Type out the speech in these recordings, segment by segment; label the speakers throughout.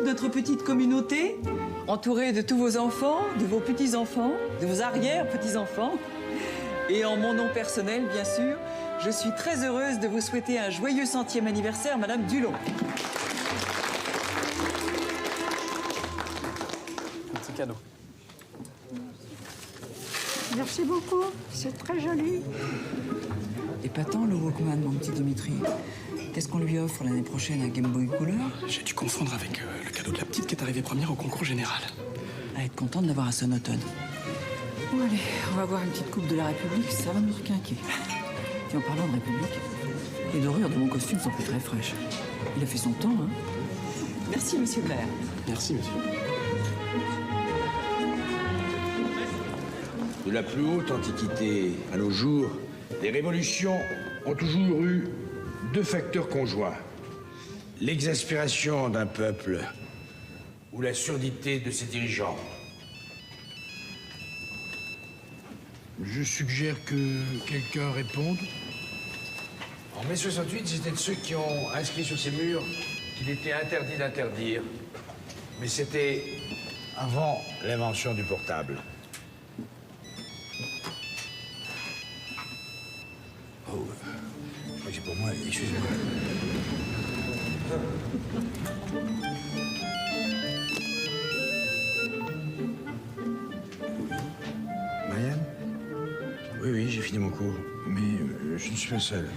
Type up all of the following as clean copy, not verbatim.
Speaker 1: notre petite communauté, entourée de tous vos enfants, de vos petits-enfants, de vos arrière-petits-enfants. Et en mon nom personnel, bien sûr, je suis très heureuse de vous souhaiter un joyeux 100e anniversaire, Madame Dulon.
Speaker 2: Un petit cadeau.
Speaker 3: Merci beaucoup, c'est très joli.
Speaker 1: Épatant le Walkman, mon petit Dimitri. Qu'est-ce qu'on lui offre l'année prochaine, un Game Boy Couleur?
Speaker 2: J'ai dû confondre avec le cadeau de la petite qui est arrivée première au concours général.
Speaker 1: Elle va être contente d'avoir un sonotone. Bon, allez, on va voir une petite coupe de la République, ça va nous requinquer. Et en parlant de République, les dorures de mon costume sont plus très fraîches. Il a fait son temps, hein. Merci, monsieur le maire.
Speaker 2: Merci, monsieur.
Speaker 4: De la plus haute antiquité à nos jours, les révolutions ont toujours eu deux facteurs conjoints. L'exaspération d'un peuple ou la surdité de ses dirigeants. Je suggère que quelqu'un réponde. En mai 68, j'étais de ceux qui ont inscrit sur ces murs qu'il était interdit d'interdire. Mais c'était avant l'invention du portable. Oh, je crois que c'est pour moi, excusez-moi. Marianne? Oui, j'ai fini mon cours, mais je ne suis pas seul.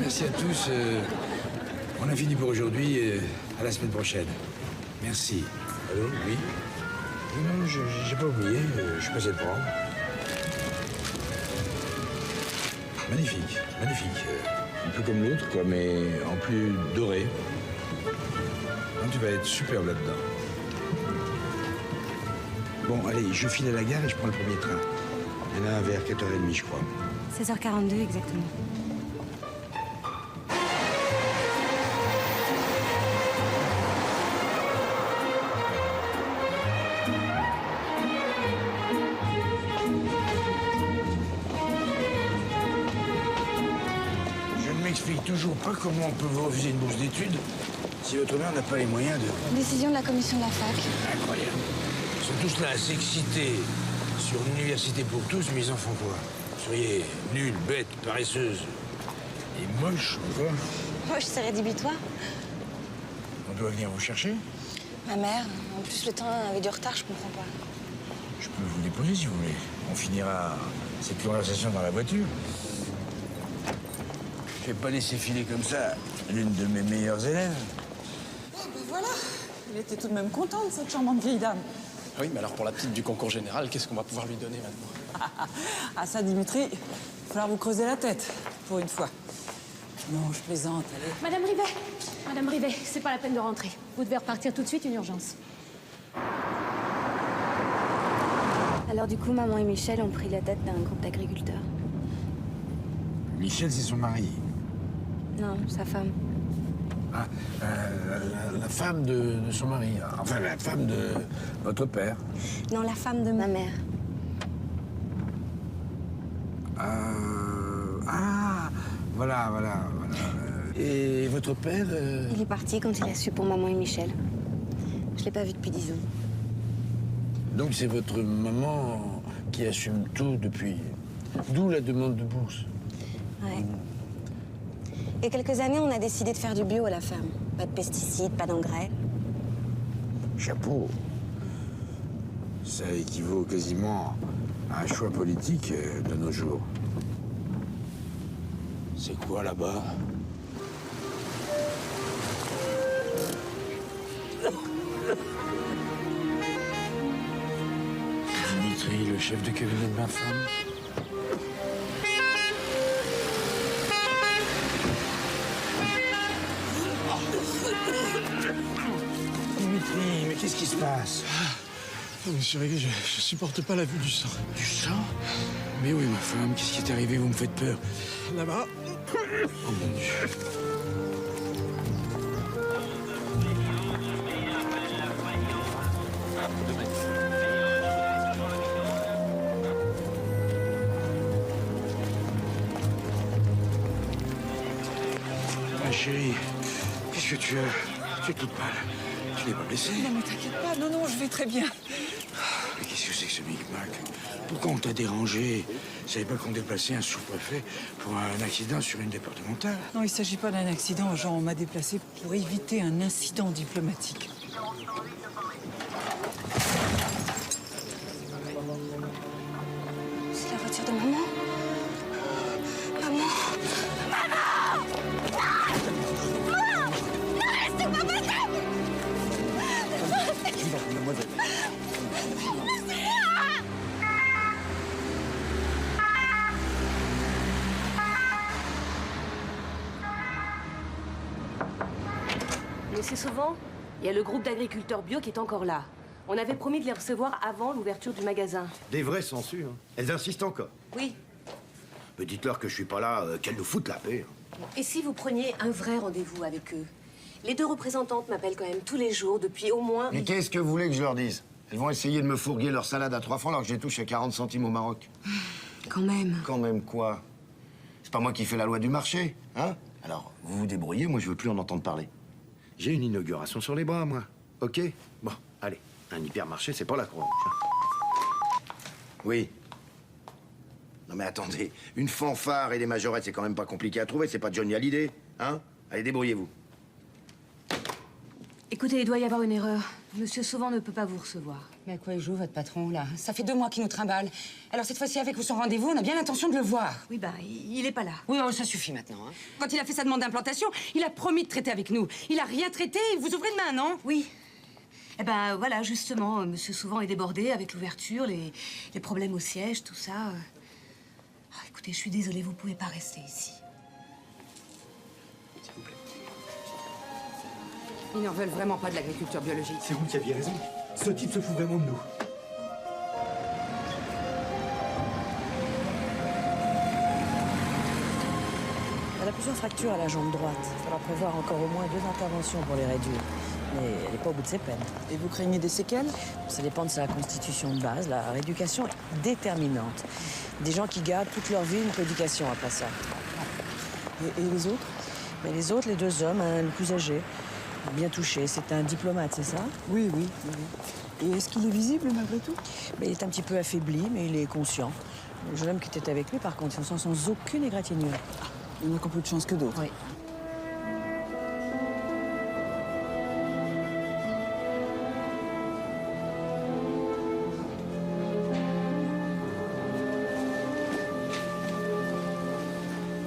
Speaker 4: Merci à tous. On a fini pour aujourd'hui. À la semaine prochaine. Merci. Allô? Oui? Non, j'ai pas oublié. Je suis passé le prendre. Magnifique, magnifique. Un peu comme l'autre, quoi, mais en plus doré. Non, tu vas être superbe là-dedans. Bon, allez, je file à la gare et je prends le premier train. Il y en a un vers 4h30, je crois.
Speaker 5: 16h42 exactement.
Speaker 4: Je ne m'explique toujours pas comment on peut vous refuser une bourse d'études si votre mère n'a pas les moyens de...
Speaker 5: Décision de la commission de la fac.
Speaker 4: Incroyable. Ils sont tous là à s'exciter sur une université pour tous, mais ils en font quoi? Vous seriez nulle, bête, paresseuse et moche, quoi.
Speaker 5: Moche, c'est rédhibitoire.
Speaker 4: On doit venir vous chercher.
Speaker 5: Ma mère, en plus le train avait du retard, je comprends pas.
Speaker 4: Je peux vous déposer si vous voulez. On finira cette conversation dans la voiture. Je vais pas laisser filer comme ça l'une de mes meilleures élèves.
Speaker 1: Eh ben voilà, elle était tout de même contente, cette charmante vieille dame.
Speaker 2: Oui, mais alors pour la petite du concours général, qu'est-ce qu'on va pouvoir lui donner maintenant?
Speaker 1: Ah ça, Dimitri, il va falloir vous creuser la tête, pour une fois. Non, je plaisante, allez.
Speaker 6: Madame Rivet, c'est pas la peine de rentrer. Vous devez repartir tout de suite, une urgence.
Speaker 5: Alors du coup, maman et Michel ont pris la tête d'un groupe d'agriculteurs.
Speaker 4: Michel, c'est son mari.
Speaker 5: Non, sa femme.
Speaker 4: Ah, la femme de son mari. Enfin, la femme de votre père.
Speaker 5: Non, la femme de ma mère.
Speaker 4: Voilà. Et votre père
Speaker 5: Il est parti quand il a su pour maman et Michel. Je l'ai pas vu depuis 10 ans.
Speaker 4: Donc c'est votre maman qui assume tout depuis... D'où la demande de bourse.
Speaker 5: Ouais. Il y a quelques années, on a décidé de faire du bio à la ferme. Pas de pesticides, pas d'engrais.
Speaker 4: Chapeau. Ça équivaut quasiment à un choix politique de nos jours. C'est quoi là-bas? Dimitri, le chef de cabinet de ma femme. Dimitri, mais qu'est-ce qui se passe?
Speaker 2: Monsieur Régué, je supporte pas la vue du sang.
Speaker 4: Du sang? Mais oui, ma femme, qu'est-ce qui est arrivé? Vous me faites peur.
Speaker 2: Là-bas.
Speaker 4: Oh mon Dieu. Ma chérie, qu'est-ce que tu as? Tu es toute pâle. Tu n'es pas blessée?
Speaker 1: Non, mais t'inquiète pas. Non, non, je vais très bien.
Speaker 4: Mais qu'est-ce que c'est que ce micmac? Pourquoi on t'a dérangé? Tu savais pas qu'on déplaçait un sous-préfet pour un accident sur une départementale?
Speaker 1: Non, il s'agit pas d'un accident, Jean. On m'a déplacé pour éviter un incident diplomatique.
Speaker 5: C'est la voiture de maman. Maman.
Speaker 6: Monsieur Sauvant, il y a le groupe d'agriculteurs bio qui est encore là. On avait promis de les recevoir avant l'ouverture du magasin.
Speaker 7: Des vraies censures. Hein. Elles insistent encore.
Speaker 6: Oui.
Speaker 7: Mais dites-leur que je suis pas là, qu'elles nous foutent la paix.
Speaker 6: Et si vous preniez un vrai rendez-vous avec eux? Les deux représentantes m'appellent quand même tous les jours depuis au moins...
Speaker 7: Mais qu'est-ce que vous voulez que je leur dise? Elles vont essayer de me fourguer leur salade à 3 francs alors que je les touche à 40 centimes au Maroc.
Speaker 5: Quand même.
Speaker 7: Quand même quoi? C'est pas moi qui fais la loi du marché, hein? Alors, vous vous débrouillez, moi je veux plus en entendre parler. J'ai une inauguration sur les bras, moi. OK? Bon, allez. Un hypermarché, c'est pas la Croix-Rouge. Oui. Non mais attendez, une fanfare et des majorettes, c'est quand même pas compliqué à trouver, c'est pas Johnny Hallyday, hein? Allez, débrouillez-vous.
Speaker 6: Écoutez, il doit y avoir une erreur. Monsieur Sauvant ne peut pas vous recevoir.
Speaker 8: Mais à quoi il joue, votre patron, là? Ça fait 2 mois qu'il nous trimballe. Alors cette fois-ci, avec son rendez-vous, on a bien l'intention de le voir.
Speaker 6: Oui, bah, il est pas là.
Speaker 8: Oui, oh, ça suffit maintenant. Hein. Quand il a fait sa demande d'implantation, il a promis de traiter avec nous. Il a rien traité, vous ouvrez de main, non?
Speaker 6: Oui. Eh ben, voilà, justement, Monsieur Sauvant est débordé avec l'ouverture, les problèmes au siège, tout ça. Ah, écoutez, je suis désolée, vous pouvez pas rester ici.
Speaker 8: Ils n'en veulent vraiment pas de l'agriculture biologique.
Speaker 9: C'est vous qui aviez raison. Ce type se fout vraiment de nous.
Speaker 10: Elle a plusieurs fractures à la jambe droite. Il va prévoir encore au moins 2 interventions pour les réduire. Mais elle n'est pas au bout de ses peines.
Speaker 1: Et vous craignez des séquelles?
Speaker 10: Ça dépend de sa constitution de base. La rééducation est déterminante. Des gens qui gardent toute leur vie une rééducation après ça.
Speaker 1: Et les autres?
Speaker 10: Mais les autres, les 2 hommes, le plus âgé, bien touché. C'est un diplomate, c'est ça?
Speaker 1: Oui, oui, oui. Et est-ce qu'il est visible malgré tout?
Speaker 10: Mais il est un petit peu affaibli, mais il est conscient. Le jeune homme qui était avec lui, par contre, il s'en sent sans aucune égratignure.
Speaker 1: Il n'a encore plus de chance que d'autres.
Speaker 10: Oui.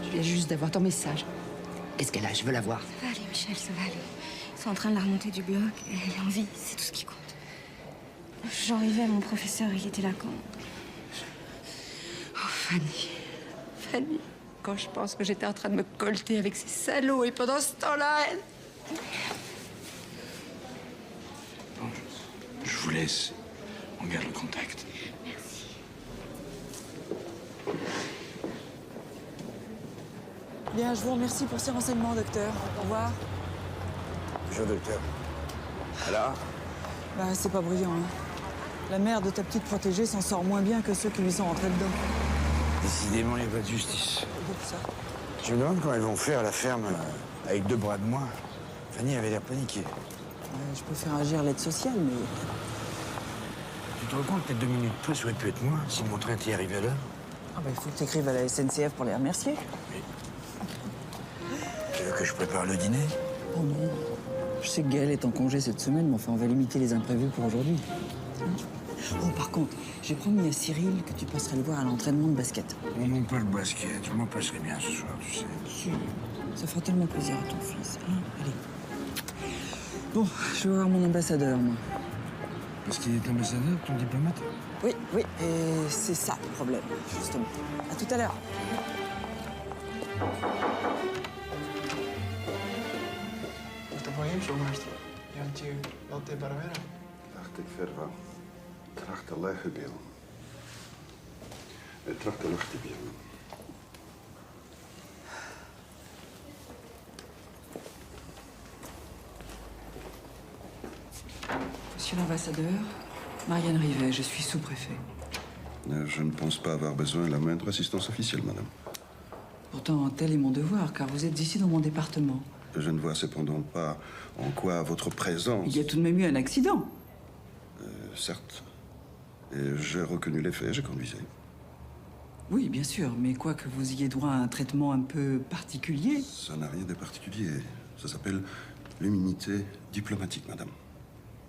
Speaker 8: Je viens juste d'avoir ton message. Qu'est-ce qu'elle a? Je veux la voir.
Speaker 5: Ça va aller, Michel, ça va aller. Ils sont en train de la remonter du bloc. Elle est en vie, c'est tout ce qui compte. Jean Rivet, mon professeur, il était là quand...
Speaker 8: Oh, Fanny. Fanny. Quand je pense que j'étais en train de me colter avec ces salauds et pendant ce temps-là, elle...
Speaker 4: Bon, je vous laisse. On garde le contact.
Speaker 1: Bien, je vous remercie pour ces renseignements, docteur. Au revoir.
Speaker 4: Bonjour, docteur. Alors?
Speaker 1: Bah, c'est pas brillant, hein. La mère de ta petite protégée s'en sort moins bien que ceux qui lui sont rentrés dedans.
Speaker 4: Décidément, il n'y a pas de justice.
Speaker 1: C'est ça.
Speaker 4: Je me demande comment elles vont faire à la ferme avec 2 bras de moins. Fanny avait l'air paniquée.
Speaker 1: Je peux faire agir l'aide sociale, mais...
Speaker 4: Tu te rends compte que 2 minutes près, ça aurait pu être moi si mon train était arrivé à l'heure?
Speaker 1: Ah bah, il faut que tu écrives à la SNCF pour les remercier.
Speaker 4: Tu veux que je prépare le dîner?
Speaker 1: Oh non. Je sais que Gaël est en congé cette semaine, mais enfin, on va limiter les imprévus pour aujourd'hui. Oh, par contre, j'ai promis à Cyril que tu passerais le voir à l'entraînement de basket.
Speaker 4: Oh non, pas le basket. Je m'en passerai bien ce soir, tu sais.
Speaker 1: Si. Ça fera tellement plaisir à ton fils. Hein, allez. Bon, je vais voir mon ambassadeur, moi.
Speaker 4: Parce qu'il est ambassadeur, ton diplomate?
Speaker 1: Oui, oui, et c'est ça le problème, justement. À tout à l'heure.
Speaker 2: Mutta voi suomalaisesti jääntyy valteen paravera.
Speaker 11: Dacht ik verder. Tracht de leggen bil. Tracht de lucht bil.
Speaker 1: Monsieur l'ambassadeur, Marianne Rivet, je suis sous-préfet.
Speaker 11: Je ne pense pas avoir besoin de la moindre assistance officielle, madame.
Speaker 1: Pourtant, tel est mon devoir, car vous êtes ici dans mon département.
Speaker 11: Je ne vois cependant pas en quoi votre présence...
Speaker 1: Il y a tout de même eu un accident.
Speaker 11: Certes. Et j'ai reconnu les faits, je conduisais.
Speaker 1: Oui, bien sûr, mais quoi que vous ayez droit à un traitement un peu particulier...
Speaker 11: Ça n'a rien de particulier. Ça s'appelle l'immunité diplomatique, madame.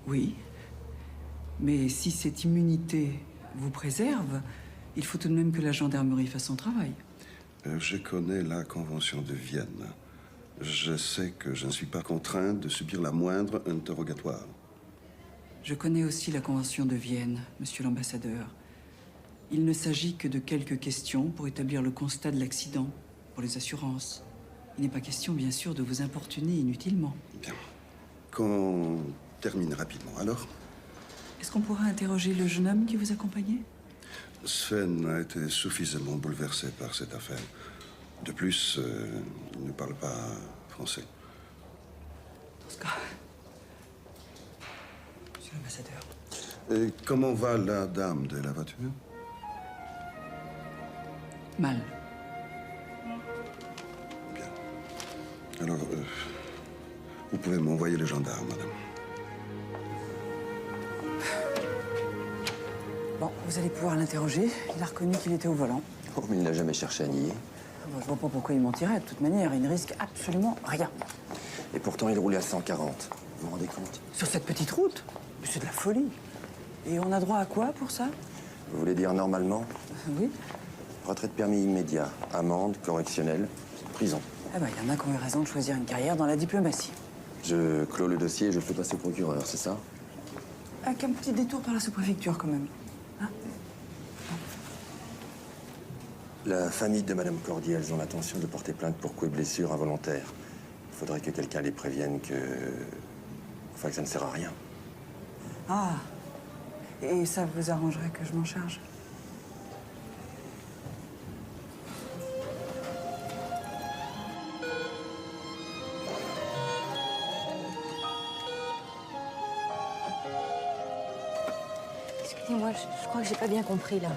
Speaker 1: Oui. Mais si cette immunité vous préserve, il faut tout de même que la gendarmerie fasse son travail.
Speaker 11: Je connais la Convention de Vienne. Je sais que je ne suis pas contraint de subir la moindre interrogatoire.
Speaker 1: Je connais aussi la Convention de Vienne, monsieur l'ambassadeur. Il ne s'agit que de quelques questions pour établir le constat de l'accident, pour les assurances. Il n'est pas question, bien sûr, de vous importuner inutilement.
Speaker 11: Bien. Qu'on termine rapidement, alors?
Speaker 1: Est-ce qu'on pourra interroger le jeune homme qui vous accompagnait?
Speaker 11: Sven a été suffisamment bouleversé par cette affaire. De plus, il ne parle pas français.
Speaker 1: Dans ce cas... Monsieur l'ambassadeur.
Speaker 11: Et comment va la dame de la voiture?
Speaker 1: Mal.
Speaker 11: Bien. Alors, vous pouvez m'envoyer le gendarme, madame.
Speaker 1: Bon, vous allez pouvoir l'interroger. Il a reconnu qu'il était au volant.
Speaker 12: Oh, mais il n'a jamais cherché à nier.
Speaker 1: Bon, je vois pas pourquoi il mentirait. De toute manière, il ne risque absolument rien.
Speaker 12: Et pourtant, il roulait à 140. Vous vous rendez compte?
Speaker 1: Sur cette petite route? C'est de la folie. Et on a droit à quoi pour ça?
Speaker 12: Vous voulez dire normalement?
Speaker 1: Oui.
Speaker 12: Retrait de permis immédiat, amende correctionnelle, prison.
Speaker 1: Eh ben, il y en a qui ont eu raison de choisir une carrière dans la diplomatie.
Speaker 12: Je clôt le dossier et je le fais passer au procureur, c'est ça?
Speaker 1: Avec un petit détour par la sous-préfecture, quand même. Hein?
Speaker 12: La famille de Madame Cordier, elles ont l'intention de porter plainte pour coups et blessures involontaires. Il faudrait que quelqu'un les prévienne que... Enfin, que ça ne sert à rien.
Speaker 1: Ah. Et ça vous arrangerait que je m'en charge?
Speaker 8: Excusez-moi, je crois que j'ai pas bien compris, là.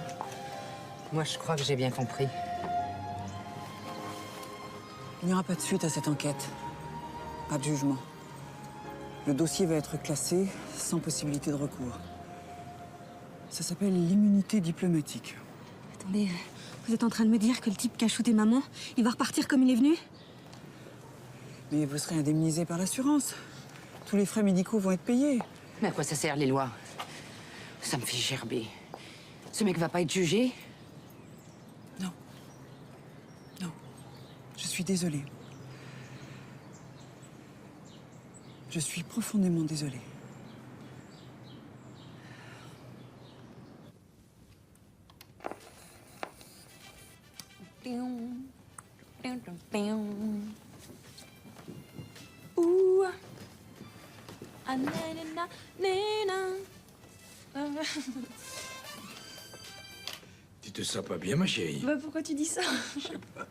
Speaker 10: Moi, je crois que j'ai bien compris.
Speaker 1: Il n'y aura pas de suite à cette enquête. Pas de jugement. Le dossier va être classé sans possibilité de recours. Ça s'appelle l'immunité diplomatique.
Speaker 5: Attendez, vous êtes en train de me dire que le type qui a shooté maman, il va repartir comme il est venu?
Speaker 1: Mais vous serez indemnisé par l'assurance. Tous les frais médicaux vont être payés.
Speaker 10: Mais à quoi ça sert, les lois? Ça me fait gerber. Ce mec va pas être jugé?
Speaker 1: Non. Non. Je suis désolée. Je suis profondément désolée.
Speaker 5: Ouh.
Speaker 4: Tu te sens pas bien, ma chérie?
Speaker 5: Bah pourquoi tu dis ça?
Speaker 4: Je sais pas.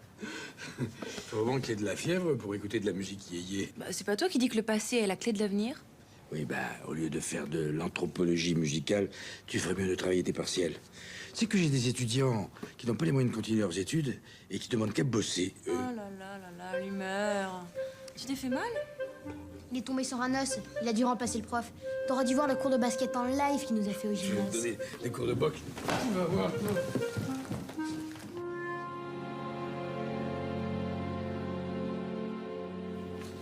Speaker 4: Faut vraiment qu'il y ait de la fièvre pour écouter de la musique yéyé.
Speaker 5: Bah c'est pas toi qui dis que le passé est la clé de l'avenir?
Speaker 4: Oui, bah, au lieu de faire de l'anthropologie musicale, tu ferais mieux de travailler tes partiels. C'est que j'ai des étudiants qui n'ont pas les moyens de continuer leurs études et qui demandent qu'à bosser, eux.
Speaker 5: Oh là là là là, l'humeur. Tu t'es fait mal?
Speaker 13: Il est tombé sur un os. Il a dû remplacer le prof. T'aurais dû voir le cours de basket en live qu'il nous a fait au
Speaker 4: Je vais te
Speaker 13: gymnase.
Speaker 4: donner des cours de boxe. Tu vas voir.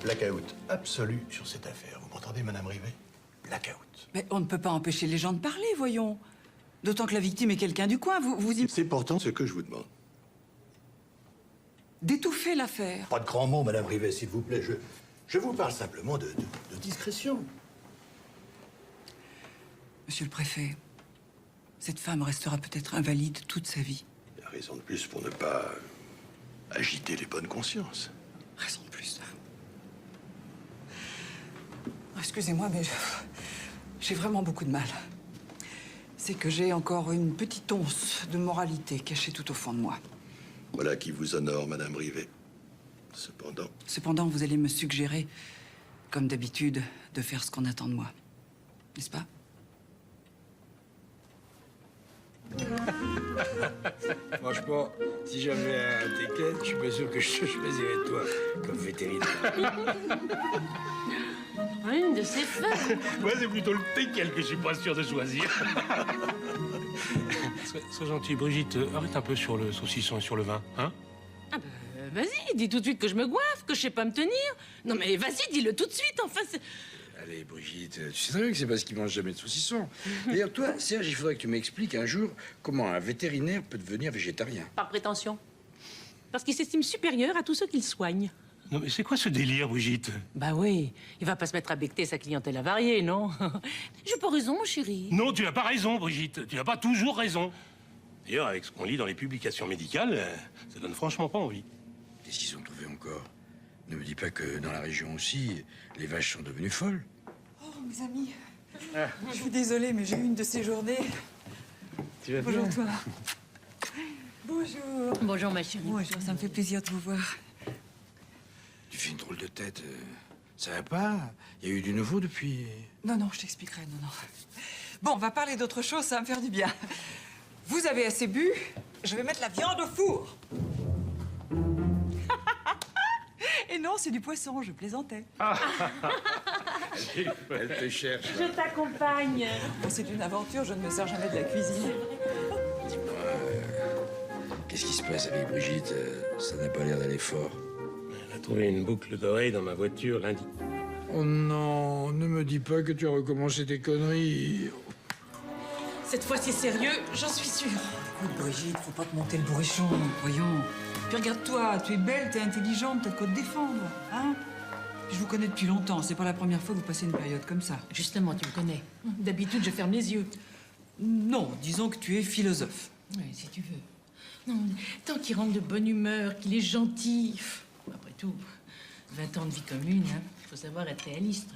Speaker 9: Blackout absolu sur cette affaire. Vous m'entendez, Madame Rivet? Blackout.
Speaker 1: Mais on ne peut pas empêcher les gens de parler, voyons. D'autant que la victime est quelqu'un du coin. Vous
Speaker 9: C'est pourtant ce que je vous demande.
Speaker 1: d'étouffer l'affaire.
Speaker 9: Pas de grands mots, Madame Rivet, s'il vous plaît. Je vous parle simplement de discrétion.
Speaker 1: Monsieur le préfet, cette femme restera peut-être invalide toute sa vie.
Speaker 9: Il y a raison de plus pour ne pas agiter les bonnes consciences.
Speaker 1: Raison de plus. Excusez-moi, mais j'ai vraiment beaucoup de mal. C'est que j'ai encore une petite once de moralité cachée tout au fond de moi.
Speaker 9: Voilà qui vous honore, Madame Rivet.
Speaker 1: Cependant, vous allez me suggérer, comme d'habitude, de faire ce qu'on attend de moi. N'est-ce pas?
Speaker 4: Franchement, si j'avais un teckel, je suis pas sûr que je choisirais toi comme vétérinaire.
Speaker 14: Une de ces femmes.
Speaker 15: Moi, c'est plutôt le teckel que je suis pas sûr de choisir. Sois gentil, Brigitte, arrête un peu sur le saucisson et sur le vin, hein?
Speaker 14: Ah bah, vas-y, dis tout de suite que je me goiffe, que je sais pas me tenir. Non mais vas-y, dis-le tout de suite, enfin c'est...
Speaker 4: Allez, Brigitte, tu sais très bien que c'est parce qu'il mange jamais de saucisson. D'ailleurs, toi, Serge, il faudrait que tu m'expliques un jour comment un vétérinaire peut devenir végétarien.
Speaker 14: Par prétention. Parce qu'il s'estime supérieur à tous ceux qu'il soigne.
Speaker 15: Non, mais c'est quoi ce délire, Brigitte?
Speaker 14: Bah oui, il va pas se mettre à becqueter sa clientèle avariée, non? J'ai pas raison, mon chéri.
Speaker 15: Non, tu n'as pas raison, Brigitte. Tu n'as pas toujours raison. D'ailleurs, avec ce qu'on lit dans les publications médicales, ça donne franchement pas envie.
Speaker 4: Qu'est-ce qu'ils ont trouvé encore? Ne me dis pas que dans la région aussi, les vaches sont devenues folles.
Speaker 1: Oh, mes amis, je suis désolée, mais j'ai eu une de ces journées.
Speaker 4: Tu vas
Speaker 1: Bonjour,
Speaker 4: bien?
Speaker 1: toi. Bonjour.
Speaker 14: Bonjour, ma chérie.
Speaker 1: Bonjour, ça me fait plaisir de vous voir.
Speaker 4: Tu fais une drôle de tête. Ça va pas? Il y a eu du nouveau depuis...
Speaker 1: Non, non, je t'expliquerai, non, non. Bon, on va parler d'autre chose, ça va me faire du bien. Vous avez assez bu, je vais mettre la viande au four. Et non, c'est du poisson, je plaisantais.
Speaker 4: Elle te cherche.
Speaker 14: Je t'accompagne.
Speaker 1: Bon, c'est une aventure, je ne me sers jamais de la cuisine.
Speaker 4: Qu'est-ce qui se passe avec Brigitte? Ça n'a pas l'air d'aller fort.
Speaker 15: Elle a trouvé une boucle d'oreille dans ma voiture lundi.
Speaker 4: Oh non, ne me dis pas que tu as recommencé tes conneries.
Speaker 14: Cette fois, c'est sérieux, j'en suis sûre.
Speaker 1: Écoute, Brigitte, faut pas te monter le bourrichon, voyons. Puis regarde-toi, tu es belle, t'es intelligente, t'as de quoi te défendre, hein? Puis je vous connais depuis longtemps, c'est pas la première fois que vous passez une période comme ça.
Speaker 14: Justement, tu me connais. D'habitude, je ferme les yeux.
Speaker 1: Non, disons que tu es philosophe.
Speaker 14: Oui, si tu veux. Non, tant qu'il rentre de bonne humeur, qu'il est gentil. Après tout, 20 ans de vie commune, hein, faut savoir être réaliste.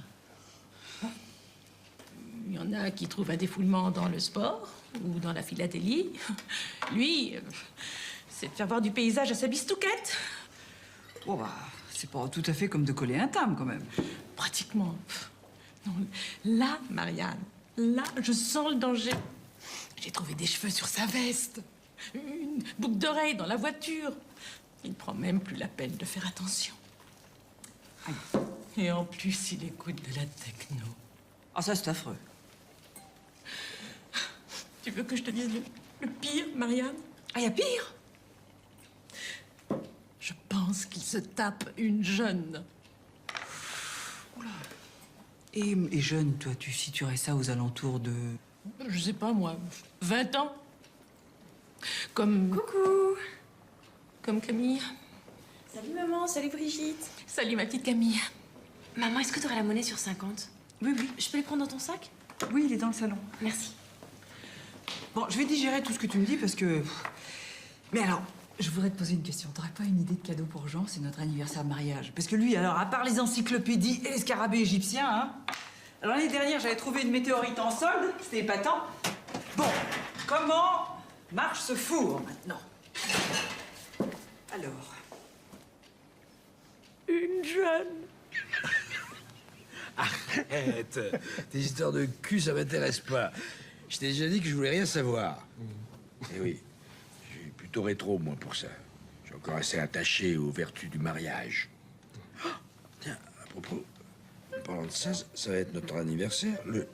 Speaker 14: Il y en a qui trouvent un défoulement dans le sport ou dans la philatélie. Lui, c'est de faire voir du paysage à sa bistouquette.
Speaker 1: Bon, bah, c'est pas tout à fait comme de coller un timbre, quand même.
Speaker 14: Pratiquement. Non, là, Marianne, là, je sens le danger. J'ai trouvé des cheveux sur sa veste, une boucle d'oreille dans la voiture. Il ne prend même plus la peine de faire attention.
Speaker 1: Aïe.
Speaker 14: Et en plus, il écoute de la techno.
Speaker 1: Ah, ça, c'est affreux.
Speaker 14: Tu veux que je te dise le pire, Marianne?
Speaker 1: Ah, y a pire?
Speaker 14: Je pense qu'il se tape une jeune.
Speaker 1: Oula. Et jeune, toi, tu situerais ça aux alentours de...
Speaker 14: Je sais pas, moi, 20 ans. Comme...
Speaker 5: Coucou.
Speaker 14: Comme Camille.
Speaker 5: Salut maman, salut Brigitte.
Speaker 14: Salut, ma petite Camille.
Speaker 5: Maman, est-ce que tu aurais la monnaie sur 50?
Speaker 1: Oui, oui.
Speaker 5: Je peux les prendre dans ton sac?
Speaker 1: Oui, il est dans le salon.
Speaker 5: Merci.
Speaker 1: Bon, je vais digérer tout ce que tu me dis parce que... Mais alors, je voudrais te poser une question. T'aurais pas une idée de cadeau pour Jean? C'est notre anniversaire de mariage. Parce que lui, alors, à part les encyclopédies et les scarabées égyptiens, hein... Alors, l'année dernière, j'avais trouvé une météorite en solde. C'était épatant. Bon, comment marche ce four, maintenant? Alors...
Speaker 14: Une jeune.
Speaker 4: Arrête. Tes histoires de cul, ça m'intéresse pas. Je t'ai déjà dit que je voulais rien savoir. Eh oui, je suis plutôt rétro, moi, pour ça. Je suis encore assez attaché aux vertus du mariage. Oh, tiens, à propos, en parlant de ça, ça va être notre anniversaire, le...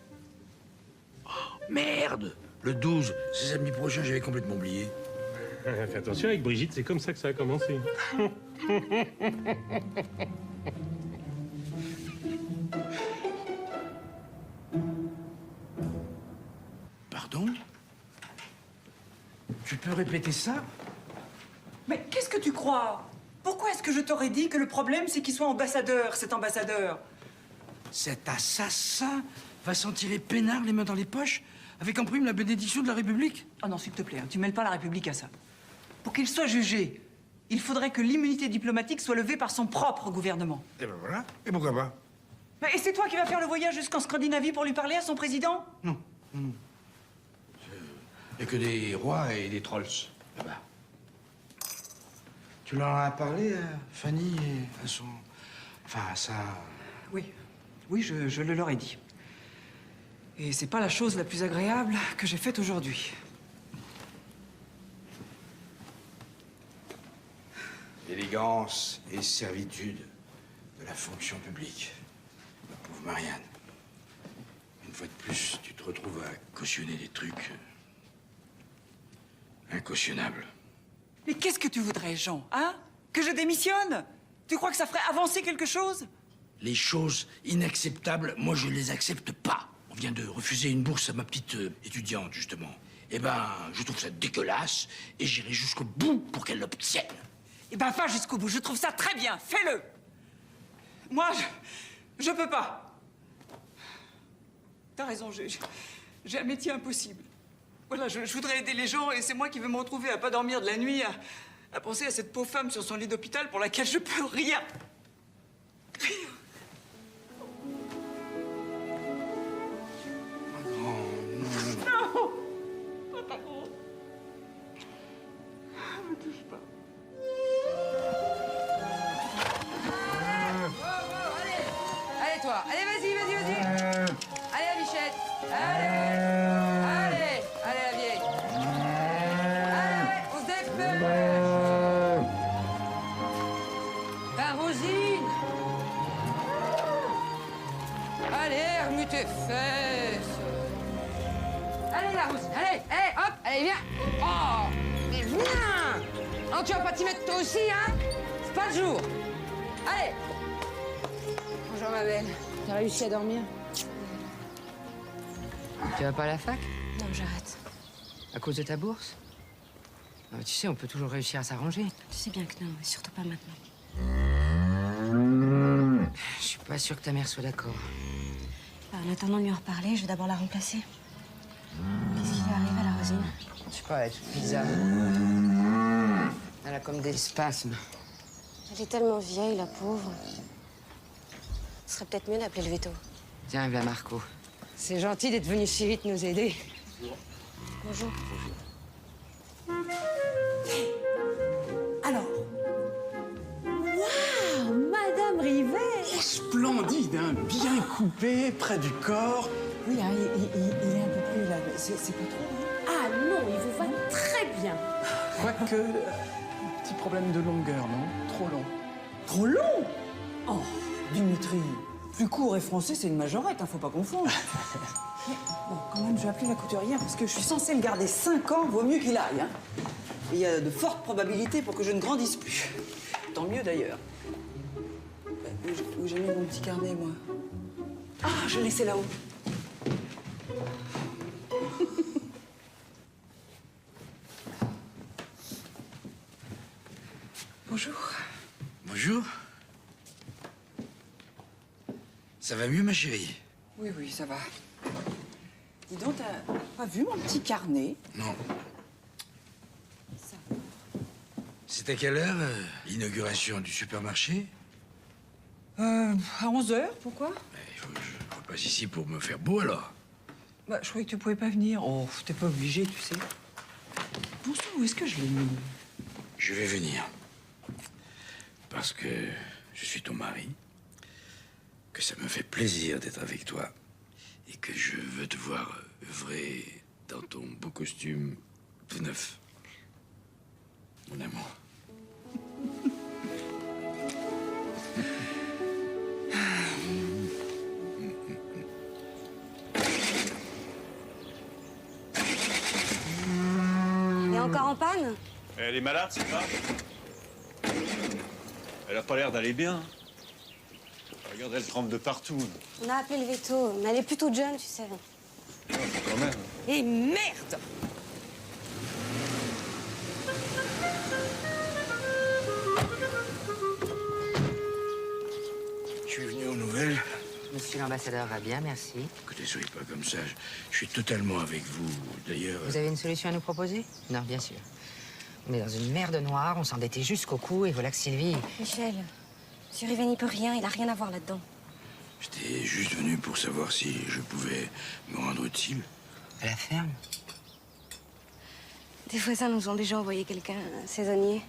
Speaker 4: Oh, merde! Le 12, c'est samedi prochain, j'avais complètement oublié.
Speaker 15: Fais attention avec Brigitte, c'est comme ça que ça a commencé.
Speaker 4: Pardon? Tu peux répéter ça?
Speaker 1: Mais qu'est-ce que tu crois? Pourquoi est-ce que je t'aurais dit que le problème, c'est qu'il soit ambassadeur, cet ambassadeur?
Speaker 4: Cet assassin va s'en tirer peinard, les mains dans les poches, avec en prime la bénédiction de la République?
Speaker 1: Oh non, s'il te plaît, hein, tu mêles pas la République à ça. Pour qu'il soit jugé, il faudrait que l'immunité diplomatique soit levée par son propre gouvernement.
Speaker 4: Et ben voilà, et pourquoi pas?
Speaker 1: Mais, et c'est toi qui vas faire le voyage jusqu'en Scandinavie pour lui parler à son président?
Speaker 4: Non, non, non. Il n'y a que des rois et des trolls, là-bas. Tu leur as parlé à Fanny et à son... Enfin, à sa...
Speaker 1: Oui, oui, je le leur ai dit. Et c'est pas la chose la plus agréable que j'ai faite aujourd'hui.
Speaker 4: Élégance et servitude de la fonction publique. Ma pauvre Marianne. Une fois de plus, tu te retrouves à cautionner des trucs incautionnables.
Speaker 1: Mais qu'est-ce que tu voudrais, Jean, hein? Que je démissionne? Tu crois que ça ferait avancer quelque chose?
Speaker 4: Les choses inacceptables, moi, je les accepte pas. On vient de refuser une bourse à ma petite étudiante, justement. Eh ben, je trouve ça dégueulasse et j'irai jusqu'au bout pour qu'elle l'obtienne.
Speaker 1: Eh ben, va jusqu'au bout. Je trouve ça très bien. Fais-le. Moi, je peux pas. T'as raison, j'ai un métier impossible. Voilà, je voudrais aider les gens et c'est moi qui vais me retrouver à pas dormir de la nuit, à penser à cette pauvre femme sur son lit d'hôpital pour laquelle je peux rien. Rien. Non. Oh, pardon. Ne me touche pas.
Speaker 8: Allez, toi. Allez, vas-y. Allez, la bichette. Allez, la vieille. Allez, on se dépêche. Ben, Rosine. Allez, remue tes fesses. Allez, la Rosine. Allez, hop, allez, viens. Oh, mais viens. Non, tu vas pas t'y mettre toi aussi, hein? C'est pas le jour. Allez. Bonjour, ma belle. T'as réussi à dormir? Tu vas pas à la fac?
Speaker 5: Non, j'arrête.
Speaker 8: À cause de ta bourse? Non, tu sais, on peut toujours réussir à s'arranger.
Speaker 5: Tu sais bien que non, et surtout pas maintenant.
Speaker 8: Je suis pas sûr que ta mère soit d'accord.
Speaker 5: Bah, en attendant de lui en reparler, je vais d'abord la remplacer. Qu'est-ce qui lui arrive à la Rosine?
Speaker 8: Je sais pas, elle est toute bizarre. Elle a comme des spasmes.
Speaker 5: Elle est tellement vieille, la pauvre. Ce serait peut-être mieux d'appeler le veto.
Speaker 8: Tiens, voilà Marco. C'est gentil d'être venu si vite nous aider.
Speaker 5: Bonjour.
Speaker 1: Alors. Waouh, Madame Rivet.
Speaker 2: Splendide, hein, bien coupé, près du corps.
Speaker 1: Oui, hein, il est un peu plus là. C'est pas trop, hein?
Speaker 3: Ah non, il vous va très bien.
Speaker 2: Quoique, petit problème de longueur, non? Trop long.
Speaker 1: Trop long? Oh, Dimitri. Plus court et français, c'est une majorette, hein, faut pas confondre. Mais bon, quand même, je vais appeler la couturière parce que je suis censée le garder 5 ans, vaut mieux qu'il aille. Hein. Et il y a de fortes probabilités pour que je ne grandisse plus. Tant mieux d'ailleurs. Où j'ai mis mon petit carnet, moi? Ah, je l'ai laissé là-haut. Bonjour.
Speaker 4: Bonjour. Ça va mieux, ma chérie?
Speaker 1: Oui, ça va. Dis donc, t'as pas vu mon petit carnet?
Speaker 4: Non. C'est à quelle heure, l'inauguration du supermarché?
Speaker 1: À 11h, pourquoi?
Speaker 4: Je repasse ici pour me faire beau, alors.
Speaker 1: Bah, je croyais que tu pouvais pas venir. Oh, t'es pas obligé, tu sais. Bon sang, où est-ce que je l'ai mis?
Speaker 4: Je vais venir. Parce que je suis ton mari, que ça me fait plaisir d'être avec toi et que je veux te voir œuvrer dans ton beau costume tout neuf. Mon amour.
Speaker 5: Il est encore en panne?
Speaker 16: Elle est malade, c'est ça? Elle a pas l'air d'aller bien. Regarde, elle tremble de partout.
Speaker 5: On a appelé le veto, mais elle est plutôt jeune, tu sais.
Speaker 16: Quand même.
Speaker 8: Et merde!
Speaker 4: Je suis venu aux nouvelles.
Speaker 8: Monsieur l'ambassadeur va bien, merci.
Speaker 4: Écoutez, soyez pas comme ça. Je suis totalement avec vous. D'ailleurs...
Speaker 8: Vous avez une solution à nous proposer? Non, bien sûr. On est dans une merde noire, on s'endettait jusqu'au cou, et voilà que Sylvie...
Speaker 5: Michel, monsieur Rivet n'y peut rien, il a rien à voir là-dedans.
Speaker 4: J'étais juste venu pour savoir si je pouvais me rendre utile.
Speaker 8: À la ferme?
Speaker 5: Des voisins nous ont déjà envoyé quelqu'un, un saisonnier.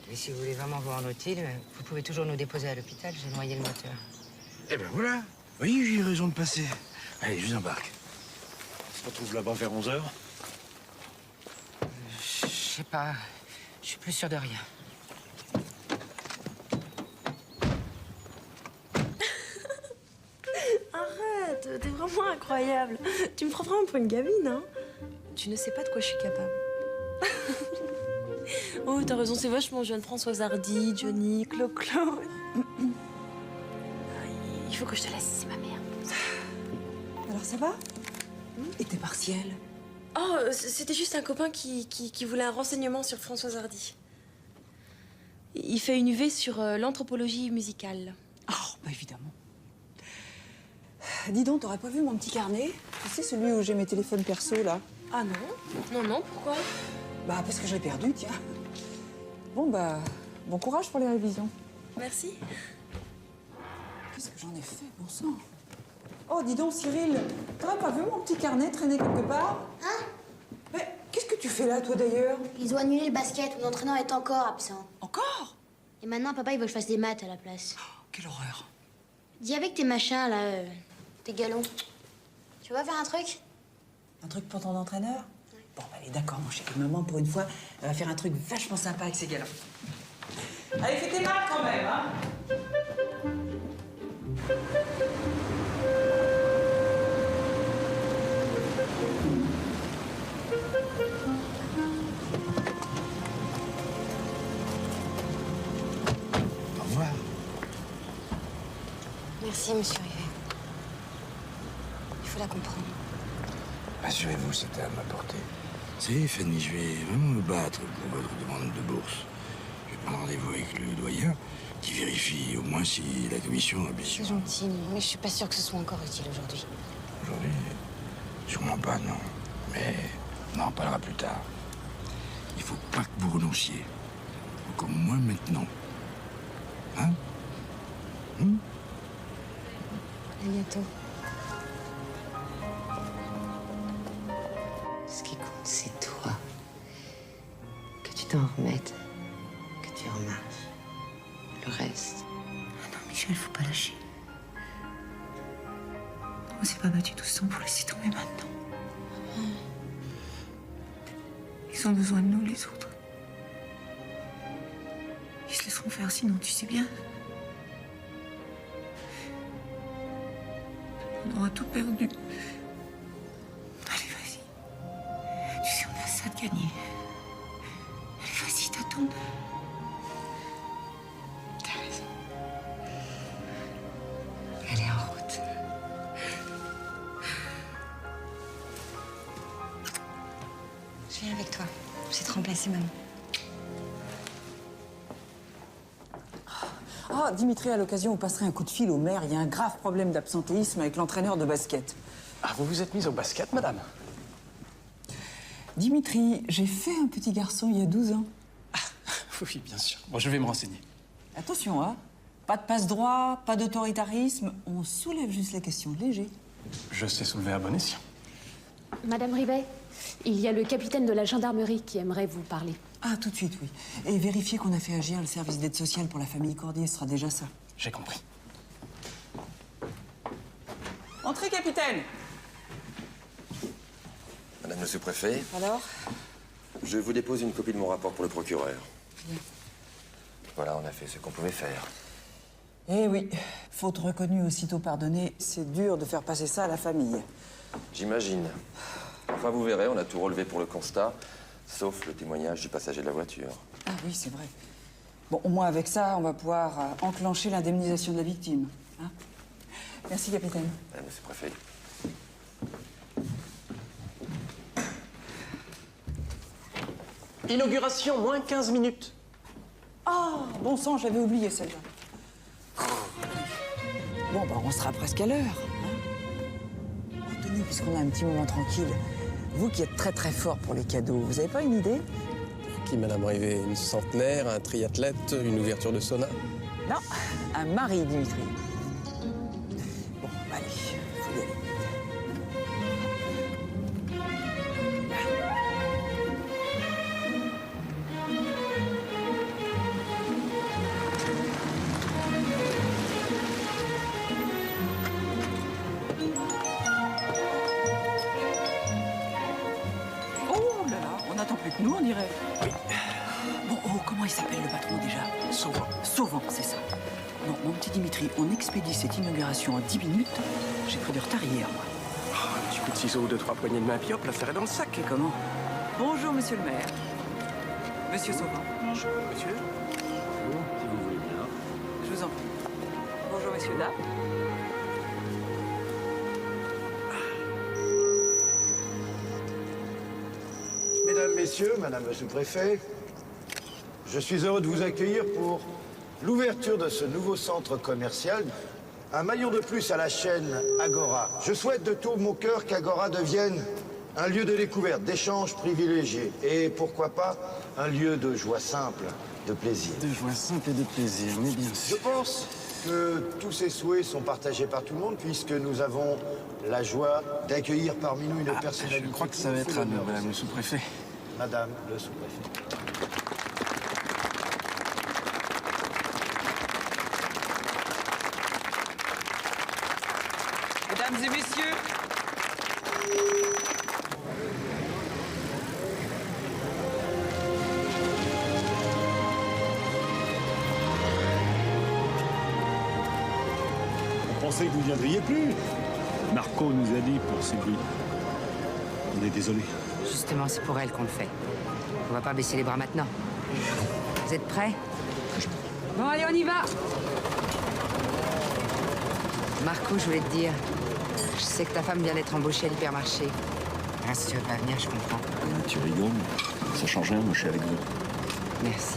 Speaker 8: Mais si vous voulez vraiment vous rendre utile, vous pouvez toujours nous déposer à l'hôpital, j'ai noyé le moteur.
Speaker 4: Eh ben voilà. Oui, j'ai eu raison de passer. Allez, je vous embarque.
Speaker 16: On se retrouve là-bas vers 11h.
Speaker 8: Je sais pas, je suis plus sûr de rien.
Speaker 5: t'es vraiment incroyable. Tu me prends vraiment pour une gamine, hein? Tu ne sais pas de quoi je suis capable. Oh, t'as raison, c'est vachement jeune. Françoise Hardy, Johnny, Clo-Clo. Il faut que je te laisse, c'est ma mère.
Speaker 10: Alors ça va? Et tes partiels?
Speaker 5: Oh, c'était juste un copain qui voulait un renseignement sur Françoise Hardy. Il fait une UV sur l'anthropologie musicale.
Speaker 10: Oh, bah évidemment. Dis donc, t'aurais pas vu mon petit carnet? Tu sais, celui où j'ai mes téléphones perso, là?
Speaker 5: Ah non? Non, pourquoi?
Speaker 10: Bah, parce que je l'ai perdu, tiens. Bon, bah, bon courage pour les révisions.
Speaker 5: Merci.
Speaker 10: Qu'est-ce que j'en ai fait, bon sang? Oh, dis donc, Cyril, t'aurais pas vu mon petit carnet traîner quelque part?
Speaker 13: Hein?
Speaker 10: Mais qu'est-ce que tu fais là, toi, d'ailleurs?
Speaker 13: Ils ont annulé le basket, mon entraîneur est encore absent.
Speaker 10: Encore?
Speaker 13: Et maintenant, papa, il veut que je fasse des maths à la place.
Speaker 10: Oh, quelle horreur.
Speaker 13: Dis avec tes machins, là, tes galons. Tu vas faire un truc?
Speaker 10: Un truc pour ton entraîneur? Bon, bah, allez, d'accord, mon chéri. Maman, pour une fois, elle va faire un truc vachement sympa avec ses galons. Allez, fais tes maths quand même, hein?
Speaker 4: Au revoir.
Speaker 5: Merci, monsieur Rivet. Il faut la comprendre.
Speaker 4: Rassurez-vous, c'était à ma portée. Vous savez, Fanny, je vais vraiment me battre pour votre demande de bourse. Je vais prendre rendez-vous avec le doyen qui vérifie au moins si la commission a bien sûr.
Speaker 5: C'est gentil, mais je suis pas sûre que ce soit encore utile aujourd'hui.
Speaker 4: Aujourd'hui, sûrement pas, non. Mais on en reparlera plus tard. Il faut pas que vous renonciez. Comme moi maintenant. Hein?
Speaker 5: À bientôt. Ce qui compte, c'est toi. Que tu t'en remettes. Que tu remarches. Le reste.
Speaker 10: Ah non, Michel, faut pas lâcher. On s'est pas battu tout ce temps pour laisser tomber maintenant. Ils ont besoin de nous, les autres. Ils se laisseront faire, sinon, tu sais bien. On aura tout perdu. Allez, vas-y. Tu sais, on a ça de gagner. Allez, vas-y, t'attends.
Speaker 5: T'as raison. Allez, en route. Je viens avec toi. Je vais te remplacer, maman.
Speaker 10: Ah, Dimitri, à l'occasion, vous passerez un coup de fil au maire. Il y a un grave problème d'absentéisme avec l'entraîneur de basket.
Speaker 2: Ah, vous vous êtes mise au basket, madame?
Speaker 10: Dimitri, j'ai fait un petit garçon il y a 12 ans.
Speaker 2: Oui, bien sûr. Bon, je vais me renseigner.
Speaker 10: Attention, hein. Pas de passe-droit, pas d'autoritarisme. On soulève juste les questions léger.
Speaker 2: Je sais soulever à bon escient.
Speaker 3: Madame Rivet, il y a le capitaine de la gendarmerie qui aimerait vous parler.
Speaker 10: Ah, tout de suite, oui. Et vérifier qu'on a fait agir le service d'aide sociale pour la famille Cordier, ce sera déjà ça.
Speaker 2: J'ai compris.
Speaker 10: Entrez, capitaine.
Speaker 12: Madame le sous-préfet,
Speaker 10: Alors?
Speaker 12: je vous dépose une copie de mon rapport pour le procureur.
Speaker 10: Bien.
Speaker 12: Voilà, on a fait ce qu'on pouvait faire.
Speaker 10: Eh oui, faute reconnue, aussitôt pardonnée, c'est dur de faire passer ça à la famille.
Speaker 12: J'imagine. Enfin, vous verrez, on a tout relevé pour le constat, sauf le témoignage du passager de la voiture.
Speaker 10: Ah oui, c'est vrai. Bon, au moins avec ça, on va pouvoir enclencher l'indemnisation de la victime. Hein? Merci, capitaine.
Speaker 12: Madame le sous-préfet.
Speaker 2: Inauguration, moins 15 minutes.
Speaker 10: Ah, bon sang, j'avais oublié celle-là. Bon, bah, on sera presque à l'heure. Hein? Tenez, puisqu'on a un petit moment tranquille, vous qui êtes très très fort pour les cadeaux, vous avez pas une idée?
Speaker 2: Qui, madame Rivet? Une centenaire, un triathlète, une ouverture de sauna?
Speaker 10: Non, un mari, Dimitri. Bon, allez, faut y aller. Oh là là, on n'attend plus que nous, on dirait.
Speaker 2: Oui.
Speaker 10: Bon, oh, comment il s'appelle le patron déjà?
Speaker 2: Sauvant.
Speaker 10: Sauvant, c'est ça.
Speaker 1: Non, mon petit Dimitri, on expédie cette inauguration en 10 minutes. J'ai pris du retard hier, moi.
Speaker 2: Un petit coup de ciseau ou 2-3 poignées de main, puis hop, l'affaire est dans le sac.
Speaker 1: Et comment? Bonjour, monsieur le maire. Monsieur Sauvant.
Speaker 2: Bonjour, monsieur.
Speaker 16: Bon, si vous voulez bien.
Speaker 1: Je vous en prie. Bonjour, messieurs, dames.
Speaker 4: Mesdames, Messieurs, Madame le sous-préfet, je suis heureux de vous accueillir pour l'ouverture de ce nouveau centre commercial, un maillon de plus à la chaîne Agora. Je souhaite de tout mon cœur qu'Agora devienne un lieu de découverte, d'échange privilégié et pourquoi pas un lieu de joie simple, de plaisir.
Speaker 2: De joie simple et de plaisir, mais bien
Speaker 4: Je
Speaker 2: sûr.
Speaker 4: pense que tous ces souhaits sont partagés par tout le monde puisque nous avons la joie d'accueillir parmi nous une personnalité.
Speaker 2: Je crois que ça va être à nous, Madame le sous-préfet.
Speaker 4: Madame le sous-préfet.
Speaker 10: Mesdames et messieurs,
Speaker 16: On pensait que vous ne viendriez plus. Marco nous a dit pour Sylvie. On est désolé.
Speaker 8: Justement, c'est pour elle qu'on le fait. On va pas baisser les bras maintenant. Vous êtes prêts? Bon, allez, on y va! Marco, je voulais te dire, je sais que ta femme vient d'être embauchée à l'hypermarché. Ah, si tu veux pas venir, je comprends.
Speaker 16: Tu rigoles. Ça change rien, moi je suis avec vous.
Speaker 8: Merci.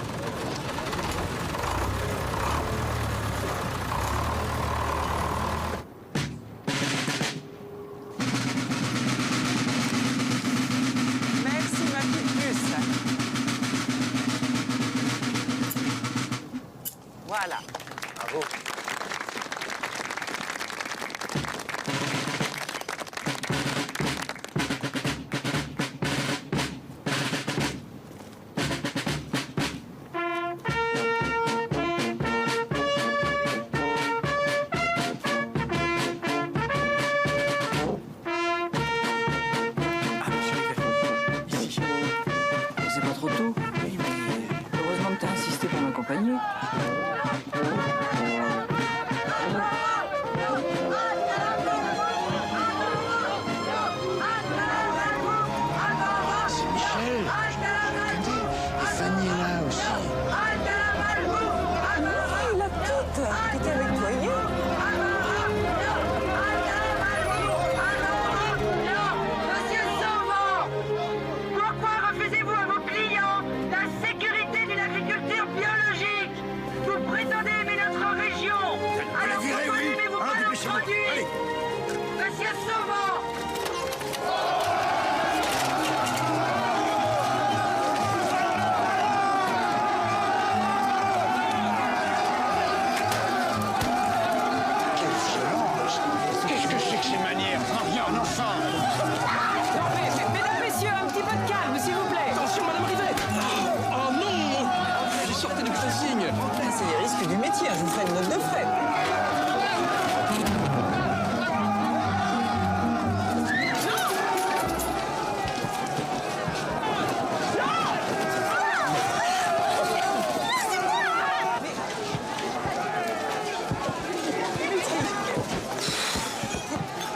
Speaker 10: merci ma petite puce. Voilà.
Speaker 4: Bravo.
Speaker 1: C'est pas trop tôt. Oui, mais heureusement que t'as insisté pour m'accompagner.
Speaker 4: C'est Michel. Et Fanny est là aussi.
Speaker 10: Ah, la petite qui était avec toi hier.
Speaker 17: Monsieur Sauvant, pourquoi refusez-vous à vos clients la sécurité d'une agriculture biologique? Vous prétendez aimer notre région, alors pourquoi n'aimez-vous pas nos produits? Monsieur Sauvant!
Speaker 4: Qu'est-ce que c'est que ces manières? Marianne, enfin!
Speaker 10: Non, mais, mesdames, messieurs, un petit peu de calme, s'il vous plaît.
Speaker 2: Attention, Madame Rivet. Oh non! J'y sortais du consigne.
Speaker 10: C'est les risques du métier, je vous ferai une note de frais.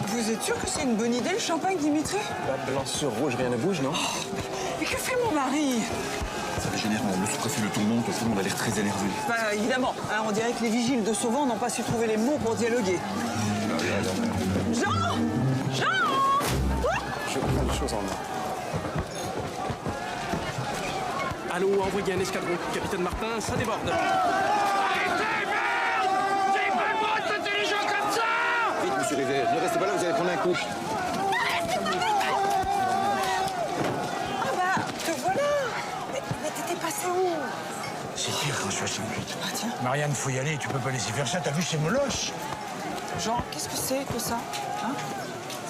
Speaker 10: Vous êtes sûr que c'est une bonne idée, le champagne, Dimitri?
Speaker 2: Blanc sur rouge, rien ne bouge, non?
Speaker 10: Mais que fait mon mari?
Speaker 16: Ça dégénère, le sous-préfet, le tout le monde, tout le monde a l'air très énervé.
Speaker 10: Bah, évidemment, hein, on dirait que les vigiles de Sauvant n'ont pas su trouver les mots pour dialoguer. Jean! Jean!
Speaker 2: Je prends les choses en main. Allô, envoyez un escadron. Capitaine Martin, ça déborde.
Speaker 17: Arrêtez, merde! C'est pas le droit de traiter les gens comme ça!
Speaker 7: Vite, monsieur Rivet, ne restez pas là, vous allez prendre un coup.
Speaker 10: Ah bah, te voilà! Mais t'étais passé où?
Speaker 4: C'est pire quand je suis à 58.
Speaker 10: Ah tiens.
Speaker 4: Marianne, faut y aller, tu peux pas laisser faire ça, t'as vu, c'est moloche.
Speaker 10: Jean, qu'est-ce que c'est que ça? Hein?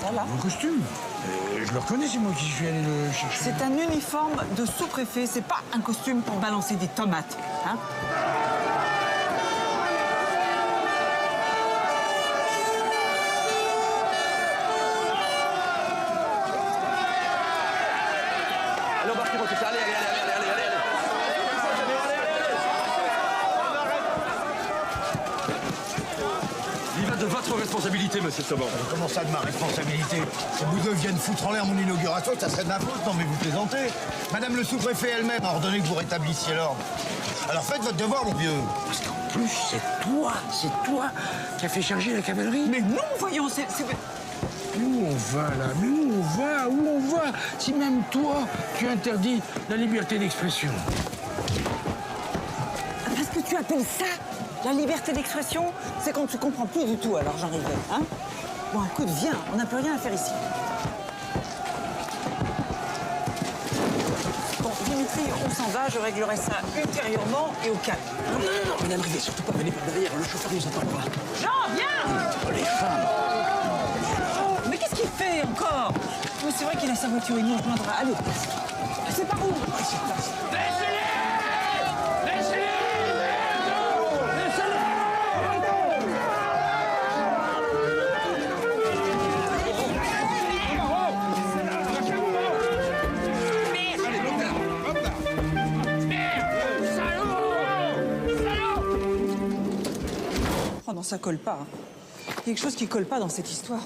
Speaker 10: Ça là?
Speaker 4: Mon costume. Je le reconnais, c'est moi qui suis allé le chercher.
Speaker 10: C'est un uniforme de sous-préfet, c'est pas un costume pour balancer des tomates. Hein?
Speaker 2: Allez, embarquez pour tout ça. Allez, allez, allez, allez, allez, allez, allez.
Speaker 18: pas de votre responsabilité, monsieur Sauban.
Speaker 9: Comment ça, de ma responsabilité? Si vous deux viennent foutre en l'air mon inauguration, ça serait de ma faute. Non, mais vous plaisantez. Madame le sous-préfet elle-même a ordonné que vous rétablissiez l'ordre. Alors faites votre devoir, mon vieux.
Speaker 4: Parce qu'en plus, c'est toi qui as fait charger la cavalerie.
Speaker 10: Mais non, voyons, c'est...
Speaker 4: Où on va, là? Mais où on va? Si même toi, tu interdis la liberté d'expression.
Speaker 10: Parce que tu appelles ça la liberté d'expression, c'est quand tu comprends plus du tout, alors j'arrive, hein? Bon, écoute, viens, on n'a plus rien à faire ici. Bon, Dimitri, on s'en va, je réglerai ça ultérieurement et au calme.
Speaker 4: Non, madame Rivet, surtout pas venez par derrière, le chauffeur nous entend pas.
Speaker 10: Jean, viens!
Speaker 4: Oh, les femmes!
Speaker 10: Mais qu'est-ce qu'il fait encore? Mais c'est vrai qu'il a sa voiture, il nous rejoindra. Allez, c'est par où? Oh non, ça colle pas. Il y a quelque chose qui colle pas dans cette histoire.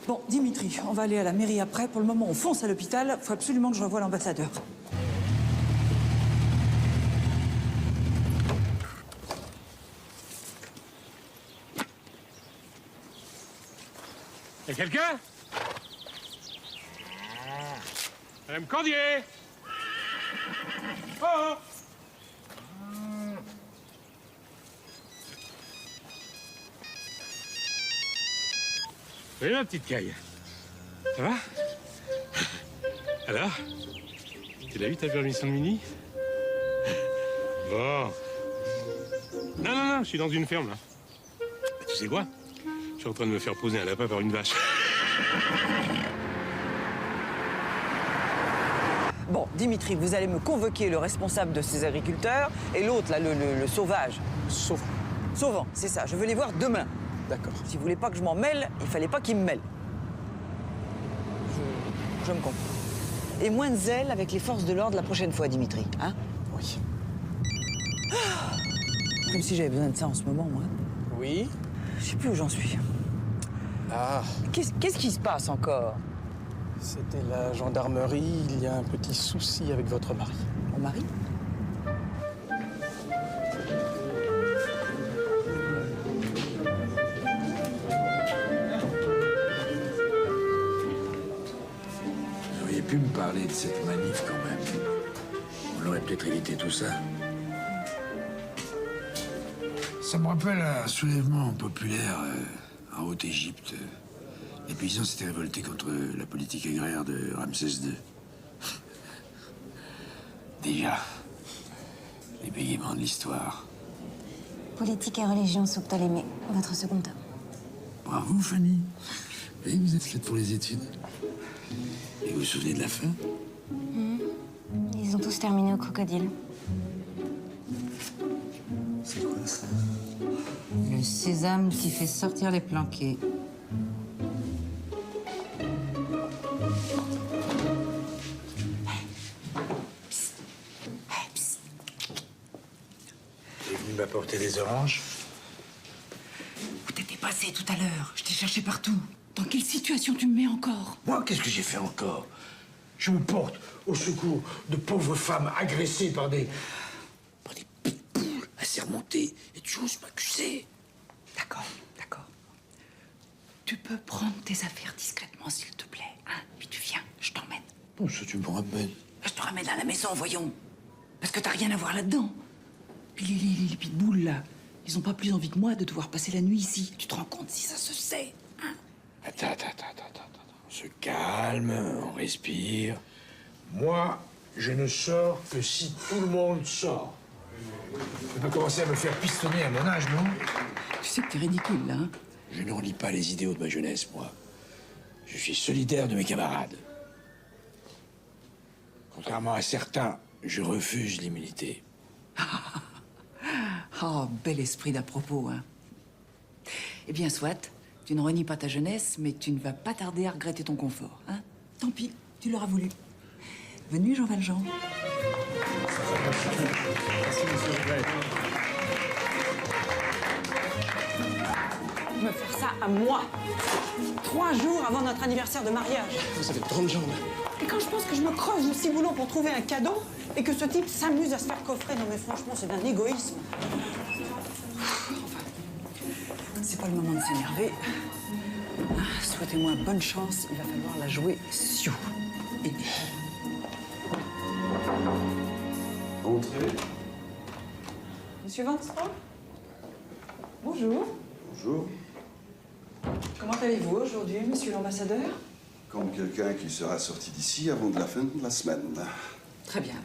Speaker 10: Bon, Dimitri, on va aller à la mairie après. Pour le moment, on fonce à l'hôpital. Faut absolument que je revoie l'ambassadeur.
Speaker 15: Y'a quelqu'un? Madame Cordier! Oh! Oui, ma petite Caille. Ça va? Alors? Tu l'as eu ta permission de mini? Bon. Non, je suis dans une ferme, là. Bah, tu sais quoi? Je suis en train de me faire poser un lapin par une vache.
Speaker 10: Bon, Dimitri, vous allez me convoquer le responsable de ces agriculteurs et l'autre, là, le sauvage. Sauvant, c'est ça. Je veux les voir demain.
Speaker 2: D'accord.
Speaker 10: Si vous voulez pas que je m'en mêle, il fallait pas qu'il me mêle. Je me comprends. Et moins de zèle avec les forces de l'ordre la prochaine fois, Dimitri, hein?
Speaker 2: Oui.
Speaker 10: Comme si j'avais besoin de ça en ce moment, moi.
Speaker 2: Oui.
Speaker 10: Je sais plus où j'en suis.
Speaker 2: Ah.
Speaker 10: Qu'est-ce qui se passe encore?
Speaker 2: C'était la gendarmerie. Il y a un petit souci avec votre mari.
Speaker 10: Mon mari?
Speaker 4: Vous auriez pu me parler de cette manif quand même. On aurait peut-être évité tout ça. Ça me rappelle un soulèvement populaire en Haute-Égypte. Les paysans s'étaient révoltés contre la politique agraire de Ramsès II. Déjà, les bégaiements de l'histoire.
Speaker 19: Politique et religion sous Ptolémée, votre second homme.
Speaker 4: Bravo, Fanny. Et vous êtes faite pour les études. Et vous vous souvenez de la fin?
Speaker 19: Ils ont tous terminé au crocodile.
Speaker 4: C'est quoi ça?
Speaker 20: Le sésame qui fait sortir les planqués.
Speaker 4: T'es venu m'apporter des oranges?
Speaker 14: Où t'étais passé tout à l'heure? Je t'ai cherché partout. Dans quelle situation tu me mets encore?
Speaker 4: Moi, qu'est-ce que j'ai fait encore? Je me porte au secours de pauvres femmes agressées par des pitbulls assermentés et tu oses m'accuser.
Speaker 14: D'accord. Tu peux prendre tes affaires discrètement, s'il te plaît, hein? Puis tu viens, je t'emmène.
Speaker 4: Bon, ça tu me ramènes.
Speaker 14: Je te ramène à la maison, voyons. Parce que t'as rien à voir là-dedans. Puis les pitbulls, là, ils ont pas plus envie que moi de devoir passer la nuit ici. Tu te rends compte si ça se sait, hein?
Speaker 4: Attends. On se calme, on respire. Moi, je ne sors que si tout le monde sort. Tu peux commencer à me faire pistonner à mon âge, non?
Speaker 14: Tu sais que t'es ridicule, là, hein?
Speaker 4: Je ne relie pas les idéaux de ma jeunesse, moi. Je suis solidaire de mes camarades. Contrairement à certains, je refuse l'immunité.
Speaker 14: Oh, bel esprit d'à propos, hein. Eh bien, soit, tu ne renies pas ta jeunesse, mais tu ne vas pas tarder à regretter ton confort, hein. Tant pis, tu l'auras voulu. Bonne nuit, Jean Valjean.
Speaker 10: Me faire À moi. 3 jours avant notre anniversaire de mariage.
Speaker 2: Vous avez de grandes jambes.
Speaker 10: Et quand je pense que je me creuse le ciboulot pour trouver un cadeau et que ce type s'amuse à se faire coffrer, non mais franchement, c'est d'un égoïsme. Enfin, c'est pas le moment de s'énerver. Souhaitez-moi bonne chance, il va falloir la jouer Sioux. Et...
Speaker 11: Entrez.
Speaker 10: Monsieur Van Stroll? Bonjour.
Speaker 11: Bonjour.
Speaker 10: Comment allez-vous aujourd'hui, monsieur l'ambassadeur?
Speaker 11: Comme quelqu'un qui sera sorti d'ici avant de la fin de la semaine.
Speaker 10: Très bien.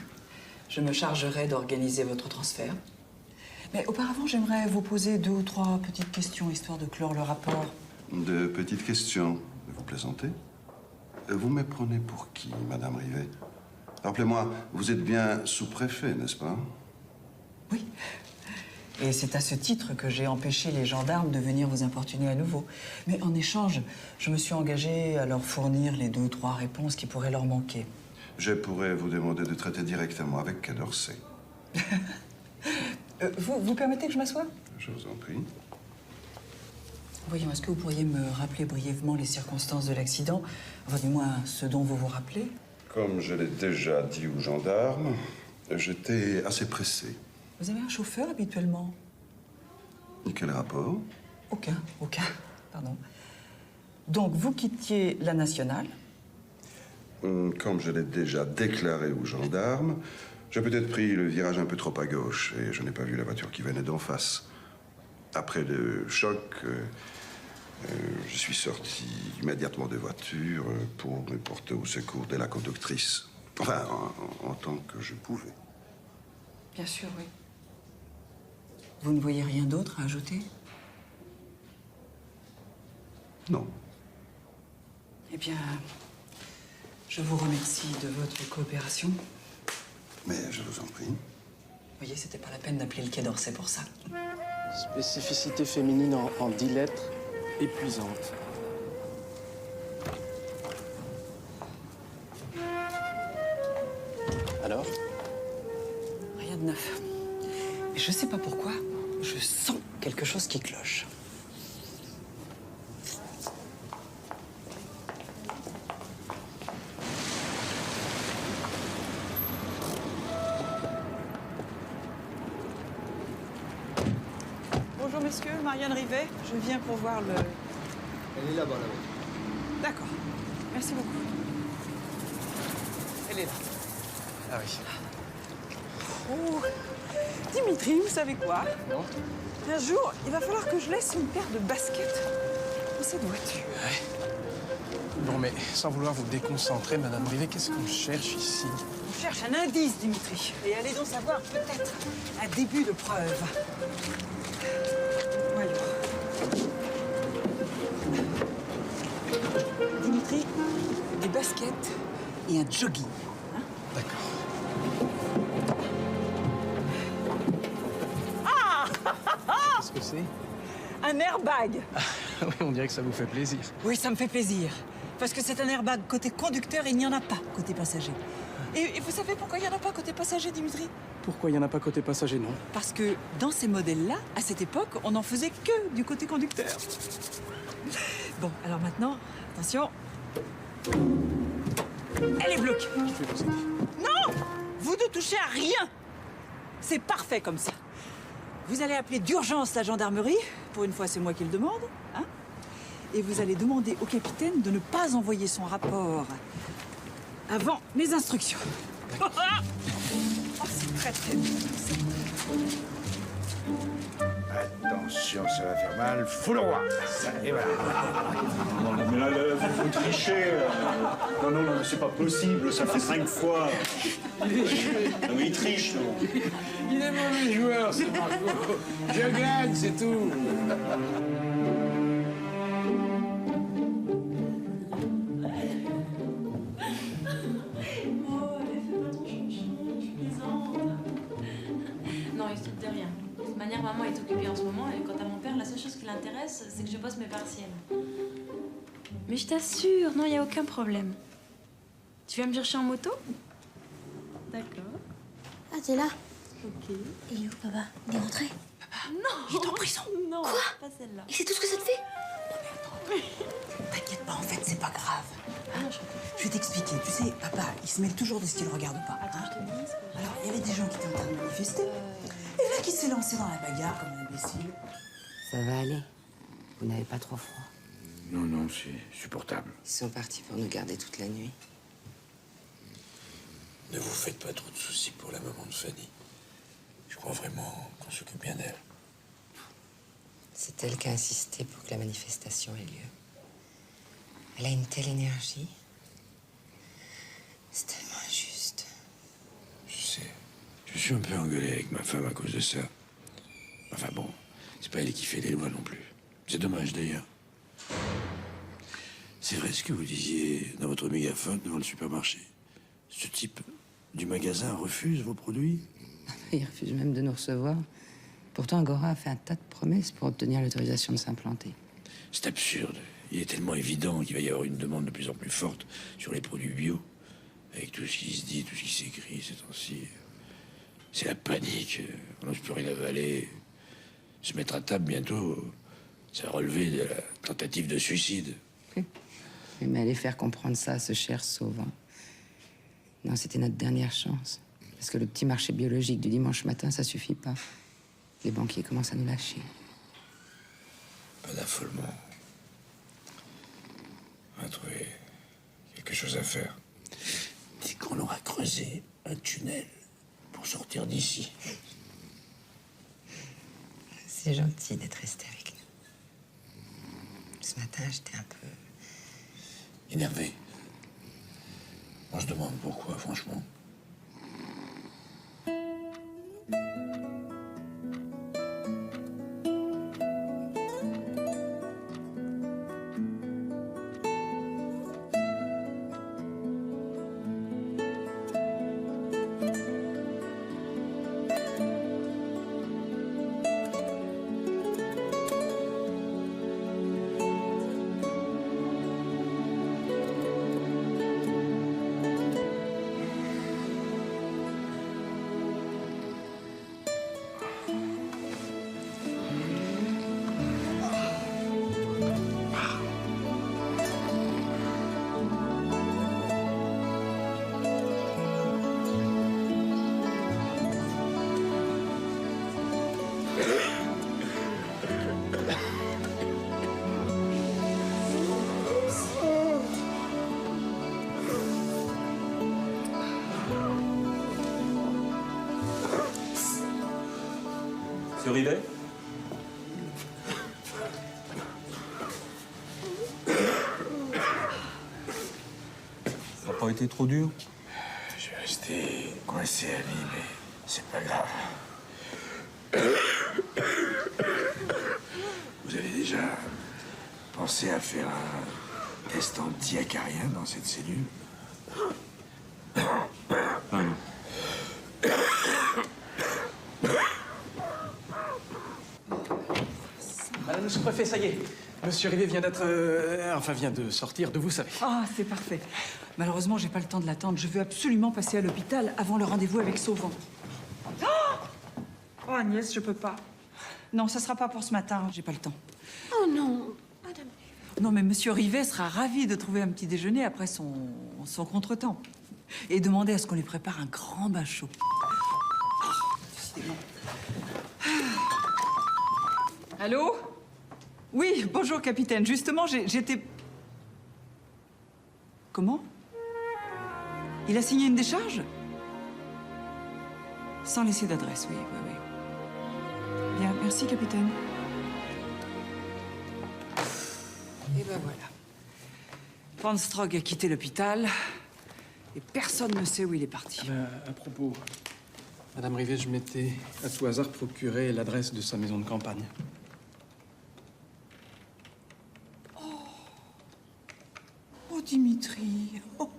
Speaker 10: Je me chargerai d'organiser votre transfert. Mais auparavant, j'aimerais vous poser 2 ou 3 petites questions, histoire de clore le rapport.
Speaker 11: De petites questions. Vous plaisantez? Vous me prenez pour qui, Madame Rivet? Rappelez-moi, vous êtes bien sous-préfet, n'est-ce pas?
Speaker 10: Oui. Et c'est à ce titre que j'ai empêché les gendarmes de venir vous importuner à nouveau. Mais en échange, je me suis engagée à leur fournir les 2 ou 3 réponses qui pourraient leur manquer.
Speaker 11: Je pourrais vous demander de traiter directement avec Quai d'Orsay.
Speaker 10: Vous permettez que je m'assoie?
Speaker 11: Je vous en prie.
Speaker 10: Voyons, est-ce que vous pourriez me rappeler brièvement les circonstances de l'accident? Enfin, du moins, ce dont vous vous rappelez?
Speaker 11: Comme je l'ai déjà dit aux gendarmes, j'étais assez pressé.
Speaker 10: Vous avez un chauffeur habituellement?
Speaker 11: Et quel rapport?
Speaker 10: Aucun, pardon. Donc, vous quittiez la nationale?
Speaker 11: Comme je l'ai déjà déclaré aux gendarmes, j'ai peut-être pris le virage un peu trop à gauche et je n'ai pas vu la voiture qui venait d'en face. Après le choc, je suis sorti immédiatement de voiture pour me porter au secours de la conductrice. Enfin, en tant que je pouvais.
Speaker 10: Bien sûr, oui. Vous ne voyez rien d'autre à ajouter?
Speaker 11: Non.
Speaker 10: Eh bien, je vous remercie de votre coopération.
Speaker 11: Mais je vous en prie.
Speaker 10: Vous voyez, c'était pas la peine d'appeler le Quai d'Orsay pour ça.
Speaker 2: Spécificité féminine en 10 lettres, épuisante. Alors?
Speaker 10: Rien de neuf. Et je sais pas pourquoi, je sens quelque chose qui cloche. Bonjour messieurs, Marianne Rivet, je viens pour voir le...
Speaker 9: Elle est là-bas, là-bas.
Speaker 10: D'accord, merci beaucoup. Elle est là.
Speaker 2: Ah oui.
Speaker 10: Oh, Dimitri, vous savez quoi?
Speaker 2: Non.
Speaker 10: Un jour, il va falloir que je laisse une paire de baskets dans cette voiture.
Speaker 2: Ouais. Bon, mais sans vouloir vous déconcentrer, Madame Rivet, qu'est-ce qu'on cherche ici?
Speaker 10: On cherche un indice, Dimitri. Et allez donc savoir peut-être un début de preuve. Voilà. Dimitri, des baskets et un jogging. Hein?
Speaker 2: D'accord.
Speaker 10: Ah!
Speaker 2: Qu'est-ce que c'est?
Speaker 10: Un airbag.
Speaker 2: Oui, on dirait que ça vous fait plaisir.
Speaker 10: Oui, ça me fait plaisir. Parce que c'est un airbag côté conducteur et il n'y en a pas côté passager. Et vous savez pourquoi il n'y en a pas côté passager, Dimitri?
Speaker 2: Pourquoi il n'y en a pas côté passager, non?
Speaker 10: Parce que dans ces modèles-là, à cette époque, on n'en faisait que du côté conducteur. Bon, alors maintenant, attention. Elle est bloquée.
Speaker 2: Je vais vous aider.
Speaker 10: Non! Vous ne touchez à rien. C'est parfait comme ça. Vous allez appeler d'urgence la gendarmerie. Pour une fois, c'est moi qui le demande. Hein? Et vous allez demander au capitaine de ne pas envoyer son rapport avant mes instructions. Oh, c'est très, très bien.
Speaker 9: Attention, ça va faire mal. Fous le roi. Ça, et voilà.
Speaker 16: Non, mais là, vous trichez. Non, c'est pas possible. Ça fait 5 fois. Non, mais il triche, non.
Speaker 4: Il est mauvais joueur, ce Marco. Je gagne, c'est tout.
Speaker 5: Non, il se doute de rien. De toute manière, maman est occupée en ce moment et quant à mon père, la seule chose qui l'intéresse, c'est que je bosse mes partiels. Mais je t'assure, non, il n'y a aucun problème. Tu viens me chercher en moto? D'accord.
Speaker 13: Ah, t'es là?
Speaker 5: Ok.
Speaker 13: Il est où, papa? Il est rentré?
Speaker 5: Non!
Speaker 13: Il est en prison.
Speaker 5: Non,
Speaker 13: Quoi?
Speaker 5: pas celle-là.
Speaker 13: Et c'est tout ce que ça te fait?
Speaker 10: se mêle toujours de ce qui le regarde pas. Hein. Alors, il y avait des gens qui étaient en train de manifester. Et là, qui s'est lancé dans la bagarre comme un imbécile.
Speaker 20: Ça va aller. Vous n'avez pas trop froid.
Speaker 4: Non, non, c'est supportable.
Speaker 20: Ils sont partis pour nous garder toute la nuit.
Speaker 4: Ne vous faites pas trop de soucis pour la maman de Fanny. Je crois vraiment qu'on s'occupe bien d'elle.
Speaker 20: C'est elle qui a insisté pour que la manifestation ait lieu. Elle a une telle énergie. C'est tellement injuste.
Speaker 4: Je sais. Je suis un peu engueulé avec ma femme à cause de ça. Enfin bon, c'est pas elle qui fait les lois non plus. C'est dommage d'ailleurs. C'est vrai ce que vous disiez dans votre mégaphone devant le supermarché. Ce type du magasin refuse vos produits?
Speaker 20: Il refuse même de nous recevoir. Pourtant, Agora a fait un tas de promesses pour obtenir l'autorisation de s'implanter.
Speaker 4: C'est absurde. Il est tellement évident qu'il va y avoir une demande de plus en plus forte sur les produits bio. Avec tout ce qui se dit, tout ce qui s'écrit ces temps-ci. C'est la panique. On n'ose plus rien avaler. Se mettre à table bientôt, ça va relever de la tentative de suicide.
Speaker 20: Mais aller faire comprendre ça à ce cher Sauvant. Non, c'était notre dernière chance. Parce que le petit marché biologique du dimanche matin, ça suffit pas. Les banquiers commencent à nous lâcher.
Speaker 4: Pas d'affolement. On va trouver quelque chose à faire. Dès qu'on aura creusé un tunnel pour sortir d'ici.
Speaker 20: C'est gentil d'être resté avec nous. Ce matin, j'étais un peu...
Speaker 4: énervé. On se demande pourquoi, franchement.
Speaker 18: Monsieur Rivet? Ça n'a pas été trop dur?
Speaker 4: Je vais rester coincé à vie, mais c'est pas grave. Vous avez déjà pensé à faire un test anti-acarien dans cette cellule?
Speaker 18: Ah non.
Speaker 2: Madame le sous-préfet, ça y est. Monsieur Rivet vient d'être... vient de sortir de vous savez.
Speaker 10: Ah, c'est parfait. Malheureusement, j'ai pas le temps de l'attendre. Je veux absolument passer à l'hôpital avant le rendez-vous avec Sauvant. Oh, Agnès, je peux pas. Non, ça sera pas pour ce matin. J'ai pas le temps.
Speaker 3: Oh non, madame.
Speaker 10: Non, mais Monsieur Rivet sera ravi de trouver un petit déjeuner après son contretemps. Et demander à ce qu'on lui prépare un grand bain chaud. Décidément. Allô? Oui, bonjour, capitaine. Justement, j'étais... Comment? Il a signé une décharge? Sans laisser d'adresse, oui. Bien, merci, capitaine. Et ben voilà. Von Strog a quitté l'hôpital et personne ne sait où il est parti.
Speaker 2: À propos, Madame Rivet, je m'étais à tout hasard procuré l'adresse de sa maison de campagne.
Speaker 10: Oh, Dimitri. Oh.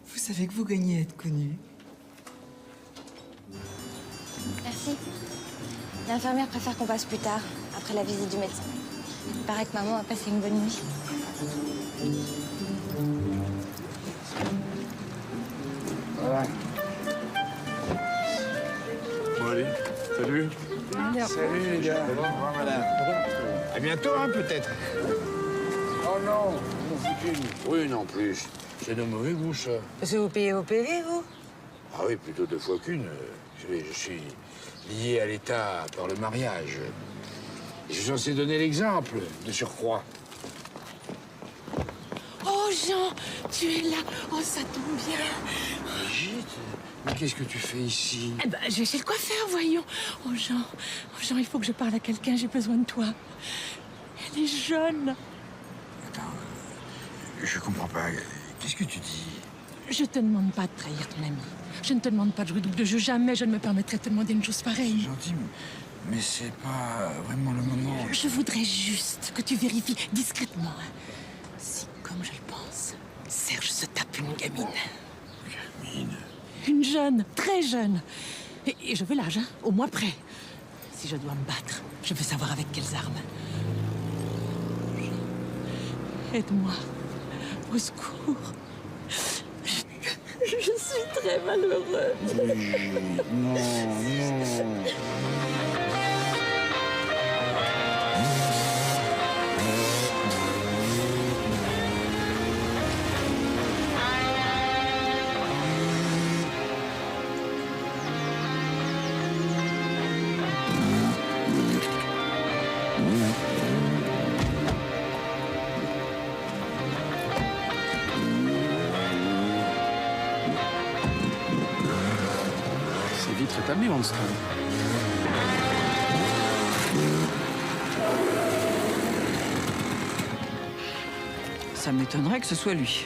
Speaker 10: Vous savez que vous gagnez à être connu.
Speaker 13: Merci. L'infirmière préfère qu'on passe plus tard, après la visite du médecin. Il paraît que maman a passé une bonne nuit.
Speaker 4: Voilà.
Speaker 9: Bon, allez, salut.
Speaker 4: Salut les gars.
Speaker 9: Au revoir, madame. À bientôt, hein, peut-être.
Speaker 7: Oh non, mon foutu. Brune en plus.
Speaker 4: C'est de mauvais goût, ça.
Speaker 10: Parce que vous payez au PV, vous?
Speaker 4: Ah oui, plutôt 2 fois qu'une. Je suis lié à l'État par le mariage. Je suis censé donner l'exemple, de surcroît.
Speaker 14: Oh, Jean, tu es là. Oh, ça tombe bien.
Speaker 4: Brigitte, mais qu'est-ce que tu fais ici?
Speaker 14: Eh ben, je vais chez le coiffeur, voyons. Oh, Jean, il faut que je parle à quelqu'un. J'ai besoin de toi. Elle est jeune.
Speaker 4: Attends, je comprends pas. Qu'est-ce que tu dis?
Speaker 14: Je te demande pas de trahir ton ami. Je ne te demande pas de jouer double de jeu. Jamais je ne me permettrai de te demander une chose pareille.
Speaker 4: C'est gentil, mais c'est pas vraiment le moment.
Speaker 14: Je voudrais juste que tu vérifies discrètement si, comme je le pense, Serge se tape une gamine.
Speaker 4: Gamine?
Speaker 14: Une jeune, très jeune. Et je veux l'âge, hein, au mois près. Si je dois me battre, je veux savoir avec quelles armes. Aide-moi. Au secours. Je suis très malheureuse.
Speaker 4: Non, non.
Speaker 2: C'est vite rétabli, Wandstrom.
Speaker 1: Ça m'étonnerait que ce soit lui.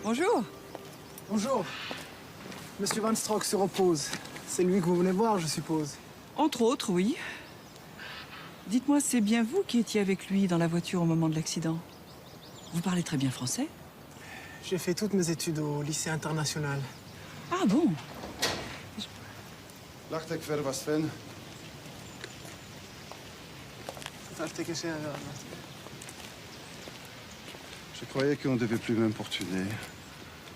Speaker 1: Bonjour.
Speaker 2: Bonjour. Monsieur Van Strock se repose. C'est lui que vous venez voir, je suppose.
Speaker 1: Entre autres, oui. Dites-moi, c'est bien vous qui étiez avec lui dans la voiture au moment de l'accident? Vous parlez très bien français?
Speaker 2: J'ai fait toutes mes études au lycée international.
Speaker 1: Ah bon?
Speaker 11: Lacht ik verder was Sven. Je croyais qu'on ne devait plus m'importuner.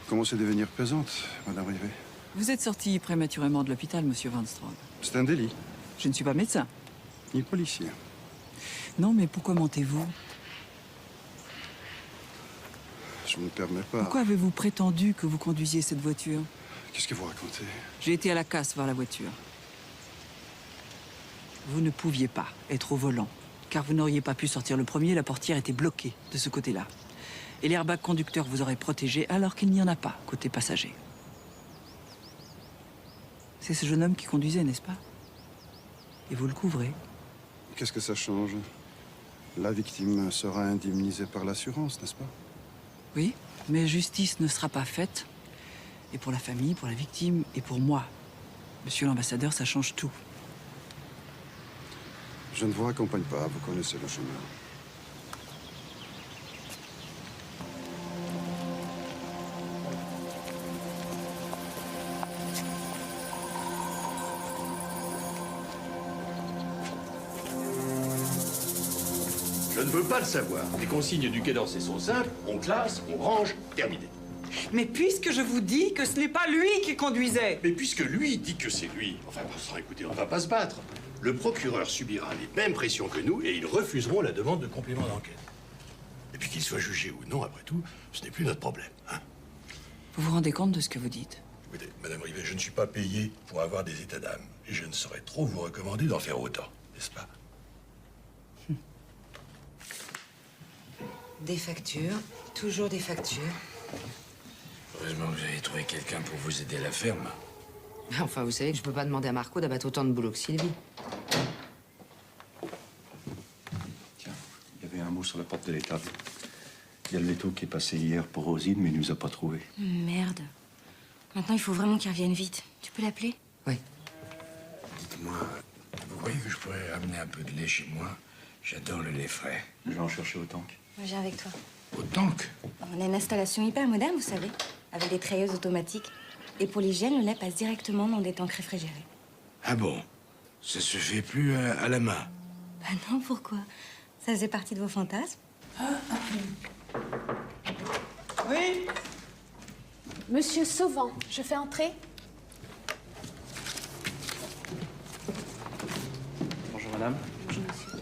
Speaker 11: Commencez à devenir pesante, Madame Rivet.
Speaker 1: Vous êtes sorti prématurément de l'hôpital, Monsieur Van Strock.
Speaker 11: C'est un délit.
Speaker 1: Je ne suis pas médecin.
Speaker 11: Ni policier.
Speaker 1: Non, mais pourquoi mentez-vous?
Speaker 11: Je ne me permets pas.
Speaker 1: Pourquoi avez-vous prétendu que vous conduisiez cette voiture?
Speaker 11: Qu'est-ce que vous racontez?
Speaker 1: J'ai été à la casse voir la voiture. Vous ne pouviez pas être au volant, car vous n'auriez pas pu sortir le premier, la portière était bloquée de ce côté-là. Et l'airbag conducteur vous aurait protégé alors qu'il n'y en a pas côté passager. C'est ce jeune homme qui conduisait, n'est-ce pas? Et vous le couvrez.
Speaker 11: Qu'est-ce que ça change? La victime sera indemnisée par l'assurance, n'est-ce pas?
Speaker 1: Oui, mais justice ne sera pas faite. Et pour la famille, pour la victime et pour moi. Monsieur l'ambassadeur, ça change tout.
Speaker 11: Je ne vous raccompagne pas, vous connaissez le chemin.
Speaker 21: Je ne veux pas le savoir. Les consignes du Quai d'Orsay sont simples. On classe, on range, terminé.
Speaker 10: Mais puisque je vous dis que ce n'est pas lui qui conduisait.
Speaker 21: Mais puisque lui dit que c'est lui, enfin, écoutez, on ne va pas se battre. Le procureur subira les mêmes pressions que nous et ils refuseront la demande de complément d'enquête. Et puis qu'il soit jugé ou non, après tout, ce n'est plus notre problème. Hein.
Speaker 1: Vous vous rendez compte de ce que vous dites?
Speaker 21: Écoutez, Madame Rivet, je ne suis pas payé pour avoir des états d'âme. Et je ne saurais trop vous recommander d'en faire autant, n'est-ce pas?
Speaker 20: Des factures, toujours des factures.
Speaker 4: Heureusement que vous avez trouvé quelqu'un pour vous aider à la ferme.
Speaker 20: Enfin, vous savez que je peux pas demander à Marco d'abattre autant de boulot que Sylvie.
Speaker 12: Tiens, il y avait un mot sur la porte de l'étable. Il y a le laiteau qui est passé hier pour Rosine, mais il nous a pas trouvés.
Speaker 13: Merde. Maintenant, il faut vraiment qu'il revienne vite. Tu peux l'appeler?
Speaker 4: Dites-moi, vous croyez que je pourrais amener un peu de lait chez moi? J'adore le lait frais.
Speaker 12: Je vais en chercher au tank.
Speaker 13: Moi, je viens avec toi.
Speaker 4: Au tank?
Speaker 13: On a une installation hyper moderne, vous savez, avec des treilleuses automatiques. Et pour l'hygiène, le lait passe directement dans des tanks réfrigérés.
Speaker 4: Ah bon? Ça se fait plus à la main?
Speaker 13: Bah non, pourquoi? Ça faisait partie de vos fantasmes?
Speaker 3: Oui? Monsieur Sauvant, je fais entrer?
Speaker 2: Bonjour, madame.
Speaker 13: Bonjour, monsieur.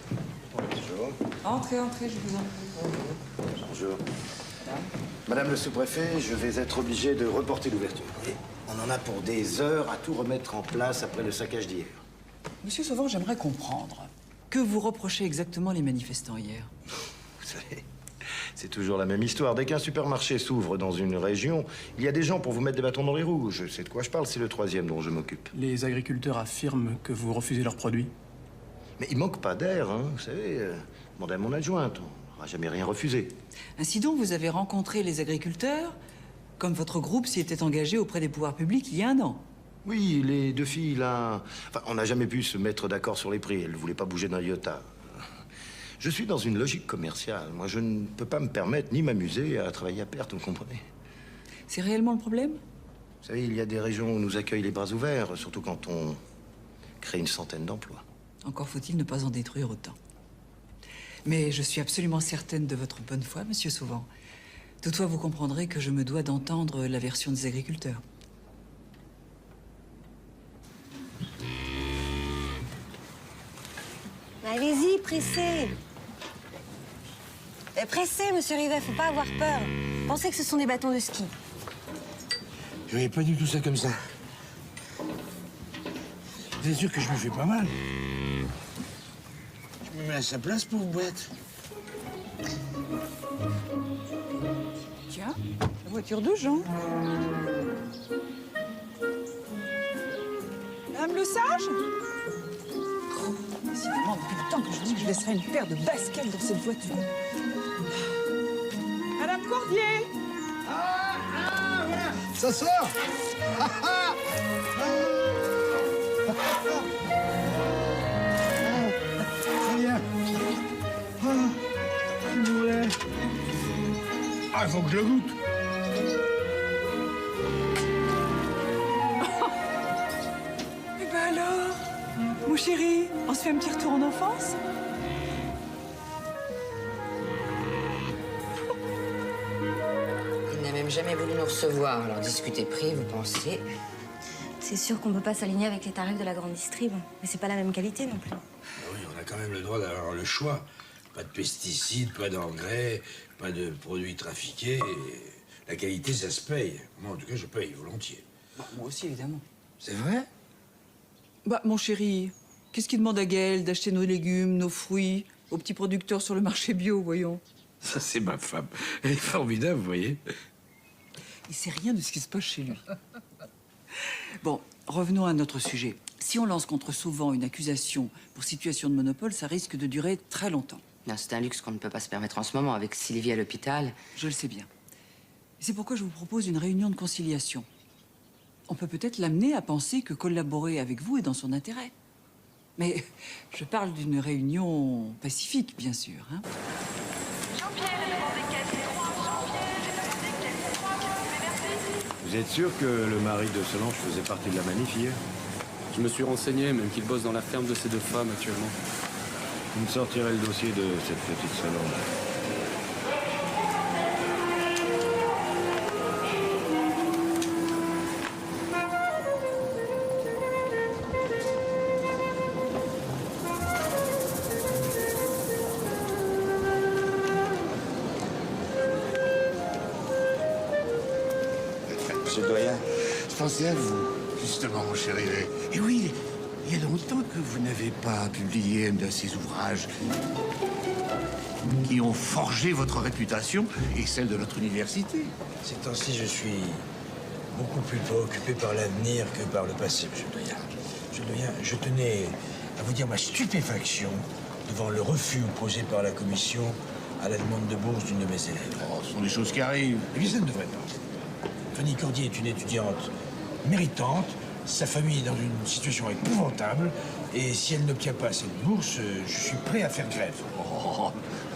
Speaker 21: Bonjour.
Speaker 10: Entrez, entrez, je vous en prie.
Speaker 7: Bonjour. Madame le sous-préfet, je vais être obligé de reporter l'ouverture. Et on en a pour des heures à tout remettre en place après le saccage d'hier.
Speaker 10: Monsieur Sauvant, j'aimerais comprendre. Que vous reprochez exactement les manifestants hier?
Speaker 7: Vous savez, c'est toujours la même histoire. Dès qu'un supermarché s'ouvre dans une région, il y a des gens pour vous mettre des bâtons dans les roues. Je sais de quoi je parle, c'est le troisième dont je m'occupe.
Speaker 2: Les agriculteurs affirment que vous refusez leurs produits.
Speaker 7: Mais il manque pas d'air, hein, vous savez. Demandez à mon adjointe, on n'aura jamais rien refusé.
Speaker 10: Ainsi donc, vous avez rencontré les agriculteurs comme votre groupe s'y était engagé auprès des pouvoirs publics il y a un an.
Speaker 7: Oui, les deux filles, là... Enfin, on n'a jamais pu se mettre d'accord sur les prix. Elles ne voulaient pas bouger d'un iota. Je suis dans une logique commerciale. Moi, je ne peux pas me permettre ni m'amuser à travailler à perte, vous comprenez?
Speaker 10: C'est réellement le problème?
Speaker 7: Vous savez, il y a des régions où on nous accueille les bras ouverts, surtout quand on crée une centaine d'emplois.
Speaker 10: Encore faut-il ne pas en détruire autant. Mais je suis absolument certaine de votre bonne foi, monsieur Sauvant. Toutefois, vous comprendrez que je me dois d'entendre la version des agriculteurs.
Speaker 19: Allez-y, pressez. Pressez, monsieur Rivet, faut pas avoir peur. Pensez que ce sont des bâtons de ski.
Speaker 9: Je voyais pas du tout ça comme ça. Vous êtes sûr que je me fais pas mal? Je me mets à sa place, pauvre boîte.
Speaker 10: Tiens, la voiture de Jean. Madame le sage? Décidément, depuis le temps que je dis que je laisserai une paire de baskets dans cette voiture. Madame Cordier!
Speaker 9: Voilà. Ça sort. Très bien. S'il vous plaît. Ah, il faut que je le goûte.
Speaker 10: Eh ben alors, mon chéri, on se fait un petit retour en enfance?
Speaker 20: Il n'a même jamais voulu nous recevoir. Alors discuter prix, vous pensez?
Speaker 13: C'est sûr qu'on peut pas s'aligner avec les tarifs de la grande distrib, mais c'est pas la même qualité non plus.
Speaker 9: Oui, on a quand même le droit d'avoir le choix. Pas de pesticides, pas d'engrais, pas de produits trafiqués. La qualité, ça se paye. Moi, en tout cas, je paye volontiers.
Speaker 10: Bah, moi aussi, évidemment.
Speaker 9: C'est vrai?
Speaker 10: Bah, mon chéri, qu'est-ce qu'il demande à Gaël d'acheter nos légumes, nos fruits, aux petits producteurs sur le marché bio, voyons?
Speaker 9: Ça, c'est ma femme. Elle est formidable, vous voyez.
Speaker 10: Il sait rien de ce qui se passe chez lui. Bon, revenons à notre sujet. Si on lance contre Sauvant une accusation pour situation de monopole, ça risque de durer très longtemps.
Speaker 20: Non, c'est un luxe qu'on ne peut pas se permettre en ce moment avec Sylvie à l'hôpital.
Speaker 10: Je le sais bien. C'est pourquoi je vous propose une réunion de conciliation. On peut peut-être l'amener à penser que collaborer avec vous est dans son intérêt. Mais je parle d'une réunion pacifique, bien sûr. Hein.
Speaker 4: Vous êtes sûr que le mari de Solange faisait partie de la manif hier?
Speaker 6: Je me suis renseigné, même qu'il bosse dans la ferme de ces deux femmes actuellement.
Speaker 4: Vous me sortirez le dossier de cette petite Solange.
Speaker 9: Monsieur le doyen, je pensais à vous, justement, mon cher Rivet. Et oui, il y a longtemps que vous n'avez pas publié un de ces ouvrages qui ont forgé votre réputation et celle de notre université.
Speaker 22: Ces temps-ci, je suis beaucoup plus préoccupé par l'avenir que par le passé, monsieur le doyen. Monsieur le doyen, je tenais à vous dire ma stupéfaction devant le refus opposé par la commission à la demande de bourse d'une de mes élèves.
Speaker 9: Oh, ce sont des choses qui arrivent.
Speaker 22: Eh bien, ça ne devrait pas. Fanny Cordier est une étudiante méritante, sa famille est dans une situation épouvantable, et si elle n'obtient pas cette bourse, je suis prêt à faire grève.
Speaker 9: Oh,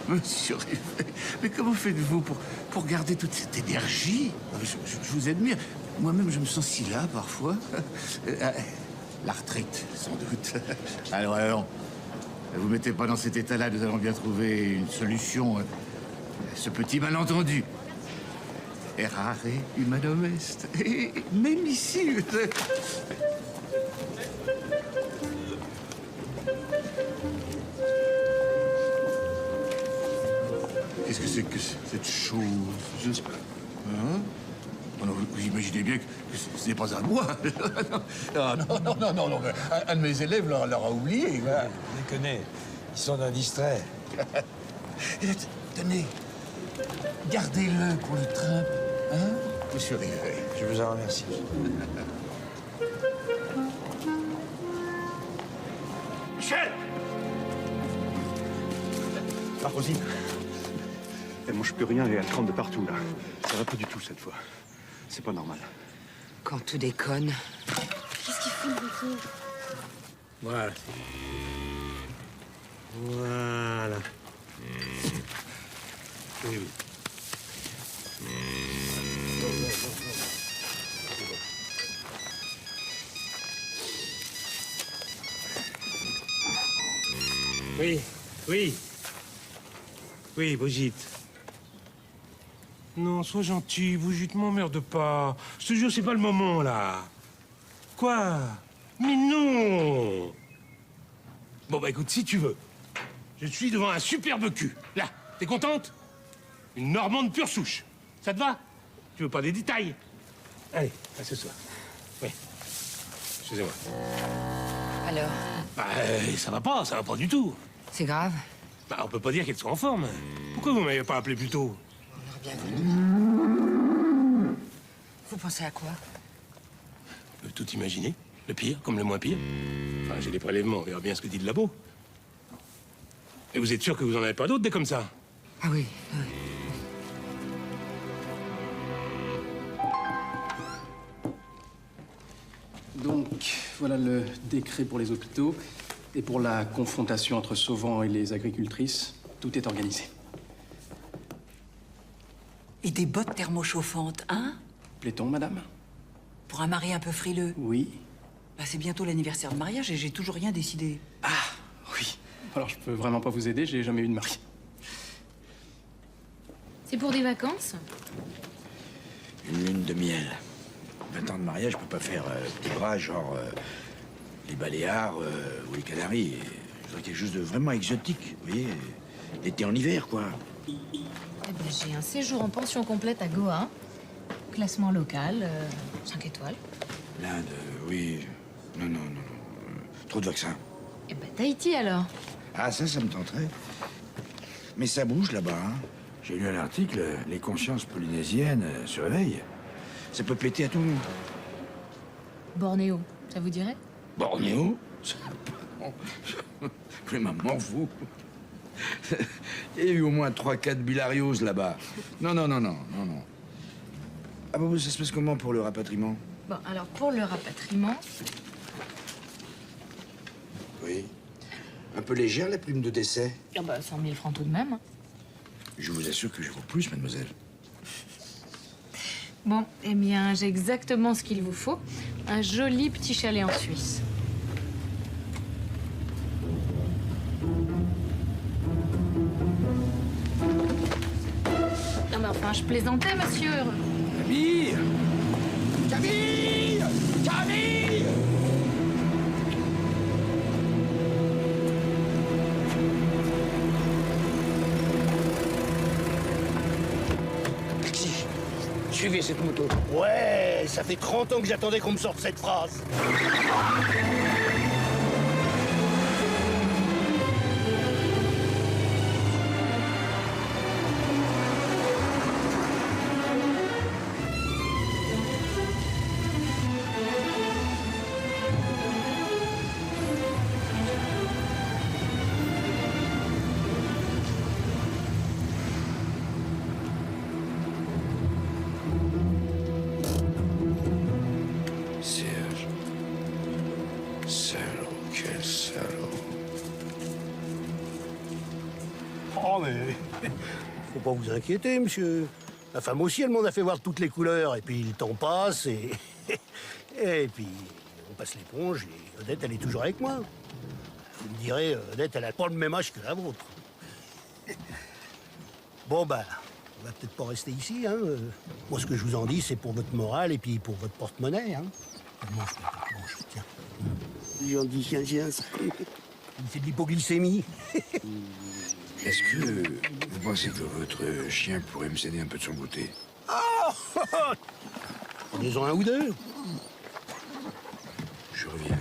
Speaker 9: monsieur Rivet, mais comment faites-vous pour garder toute cette énergie? Je vous admire. Moi-même, je me sens si là, parfois. La retraite, sans doute. Alors, ne vous mettez pas dans cet état-là, nous allons bien trouver une solution à ce petit malentendu. Errare humanum est. Et même ici... qu'est-ce que c'est que cette chose? Je sais pas. Hein? Oh non, vous imaginez bien que ce n'est pas à moi. Ah, non, mais un de mes élèves l'aura oublié.
Speaker 22: Ouais, déconnez. Ils sont d'un distrait.
Speaker 9: Tenez, gardez-le pour le train, hein, monsieur Rivet.
Speaker 22: Je vous en remercie.
Speaker 9: Michel!
Speaker 16: Ah, Rosine, elle mange plus rien et elle tremble de partout, là. Ça va pas du tout, cette fois. C'est pas normal.
Speaker 20: Quand tout déconne.
Speaker 13: Qu'est-ce qu'il fout, Ricky?
Speaker 15: Voilà. Voilà. Oui, oui. Oui, oui. Oui, Brigitte. Non, sois gentil, Brigitte, m'emmerde pas. Je te jure, c'est pas le moment, là. Quoi? Mais non! Bon, bah écoute, si tu veux, je suis devant un superbe cul. Là, t'es contente? Une Normande pure souche. Ça te va? Tu veux pas des détails? Allez, à ce soir. Oui. Excusez-moi.
Speaker 20: Alors?
Speaker 15: Bah, ça va pas du tout.
Speaker 20: C'est grave?
Speaker 15: Bah, on peut pas dire qu'elle soit en forme. Pourquoi vous m'avez pas appelé plus tôt?
Speaker 20: Bien vu. Vous pensez à quoi?
Speaker 15: On peut tout imaginer. Le pire, comme le moins pire. Enfin, j'ai des prélèvements, on verra bien ce que dit le labo. Et vous êtes sûr que vous en avez pas d'autres, des comme ça?
Speaker 20: Ah oui, oui.
Speaker 2: Donc, voilà le décret pour les hôpitaux. Et pour la confrontation entre Sauvant et les agricultrices, tout est organisé.
Speaker 1: Et des bottes thermochauffantes, hein?
Speaker 2: Plaît-on, madame?
Speaker 1: Pour un mari un peu frileux.
Speaker 2: Oui.
Speaker 1: Bah, c'est bientôt l'anniversaire de mariage et j'ai toujours rien décidé.
Speaker 2: Ah, oui. Alors, je peux vraiment pas vous aider, j'ai jamais eu de mari.
Speaker 3: C'est pour des vacances?
Speaker 22: Une lune de miel. 20 ans de mariage, je peux pas faire des bras genre les Baléares ou les Canaries. Je voudrais quelque chose de vraiment exotique, vous voyez? L'été en hiver, quoi.
Speaker 3: Eh ben, j'ai un séjour en pension complète à Goa. Classement local, 5 étoiles.
Speaker 22: L'Inde, oui. Non. Trop de vaccins.
Speaker 3: Eh ben, Tahiti alors?
Speaker 22: Ah, ça me tenterait. Mais ça bouge là-bas, hein. J'ai lu un article, les consciences polynésiennes se réveillent. Ça peut péter à tout moment.
Speaker 3: Bornéo, ça vous dirait?
Speaker 22: Bornéo? Mais maman, vous. Il y a eu au moins 3-4 bilarios là-bas. Non. Ah bon, ça se passe comment pour le rapatriement?
Speaker 3: Bon, alors pour le rapatriement...
Speaker 22: Oui. Un peu légère, la prime de décès?
Speaker 3: Ah bah, 100 000 francs tout de même.
Speaker 22: Je vous assure que je vaux plus, mademoiselle.
Speaker 3: Bon, eh bien, j'ai exactement ce qu'il vous faut. Un joli petit chalet en Suisse. Non, mais enfin, je plaisantais, monsieur.
Speaker 22: Camille! Camille! Camille!
Speaker 9: Taxi. Suivez cette moto. Ouais, ça fait 30 ans que j'attendais qu'on me sorte cette phrase.
Speaker 22: Serge. Salaud, quel salaud.
Speaker 9: Oh, mais faut pas vous inquiéter, monsieur. La femme aussi, elle m'en a fait voir toutes les couleurs. Et puis le temps passe et... et puis on passe l'éponge et Odette, elle est toujours avec moi. Vous me direz, Odette, elle a pas le même âge que la vôtre. Bon, bah, on va peut-être pas rester ici, hein. Moi, ce que je vous en dis, c'est pour votre morale et puis pour votre porte-monnaie, hein. Mange, tiens. J'en dis tiens, ça. Il fait de l'hypoglycémie.
Speaker 4: Est-ce que vous pensez que votre chien pourrait me céder un peu de son goûter?
Speaker 7: Prenez-en un ou deux.
Speaker 4: Je reviens.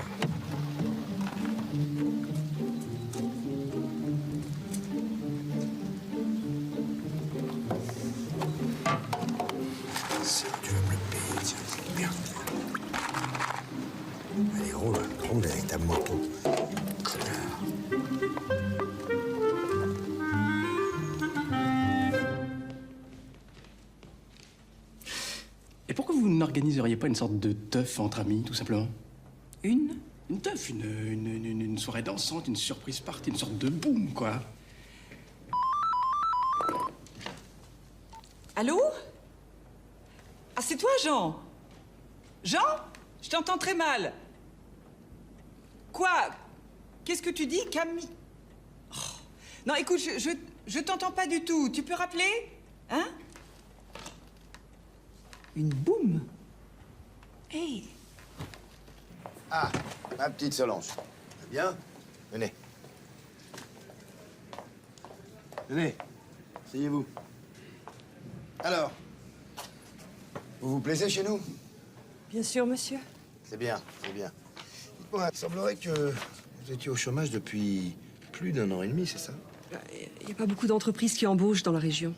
Speaker 4: Ça, tu vas me le payer, tiens, c'est bien. Allez, roule avec ta moto. Connard.
Speaker 2: Et pourquoi vous n'organiseriez pas une sorte de teuf entre amis, tout simplement? Une teuf, une soirée dansante, une surprise party, une sorte de boom, quoi.
Speaker 10: Allô? Ah, c'est toi, Jean? Jean? Je t'entends très mal. Quoi? Qu'est-ce que tu dis, Camille? Oh. Non, écoute, je t'entends pas du tout. Tu peux rappeler? Hein? Une boum? Hey!
Speaker 7: Ah, ma petite Solange. Bien? Venez. Venez. Asseyez-vous. Alors, vous vous plaisez chez nous?
Speaker 8: Bien sûr, monsieur.
Speaker 7: C'est bien, c'est bien. Dites-moi, il semblerait que vous étiez au chômage depuis plus d'1 an et demi, c'est ça?
Speaker 8: Il n'y a pas beaucoup d'entreprises qui embauchent dans la région.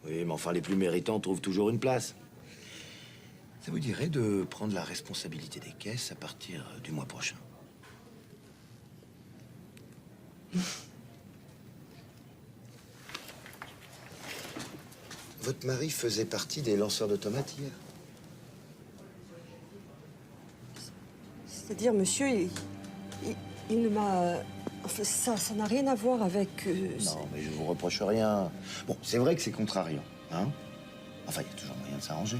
Speaker 7: Oui, mais enfin, les plus méritants trouvent toujours une place. Ça vous dirait de prendre la responsabilité des caisses à partir du mois prochain? Votre mari faisait partie des lanceurs de tomates hier?
Speaker 8: C'est-à-dire, monsieur, il ne m'a... Enfin, ça n'a rien à voir avec...
Speaker 7: Non, mais je vous reproche rien. Bon, c'est vrai que c'est contrariant, hein? Enfin, il y a toujours moyen de s'arranger.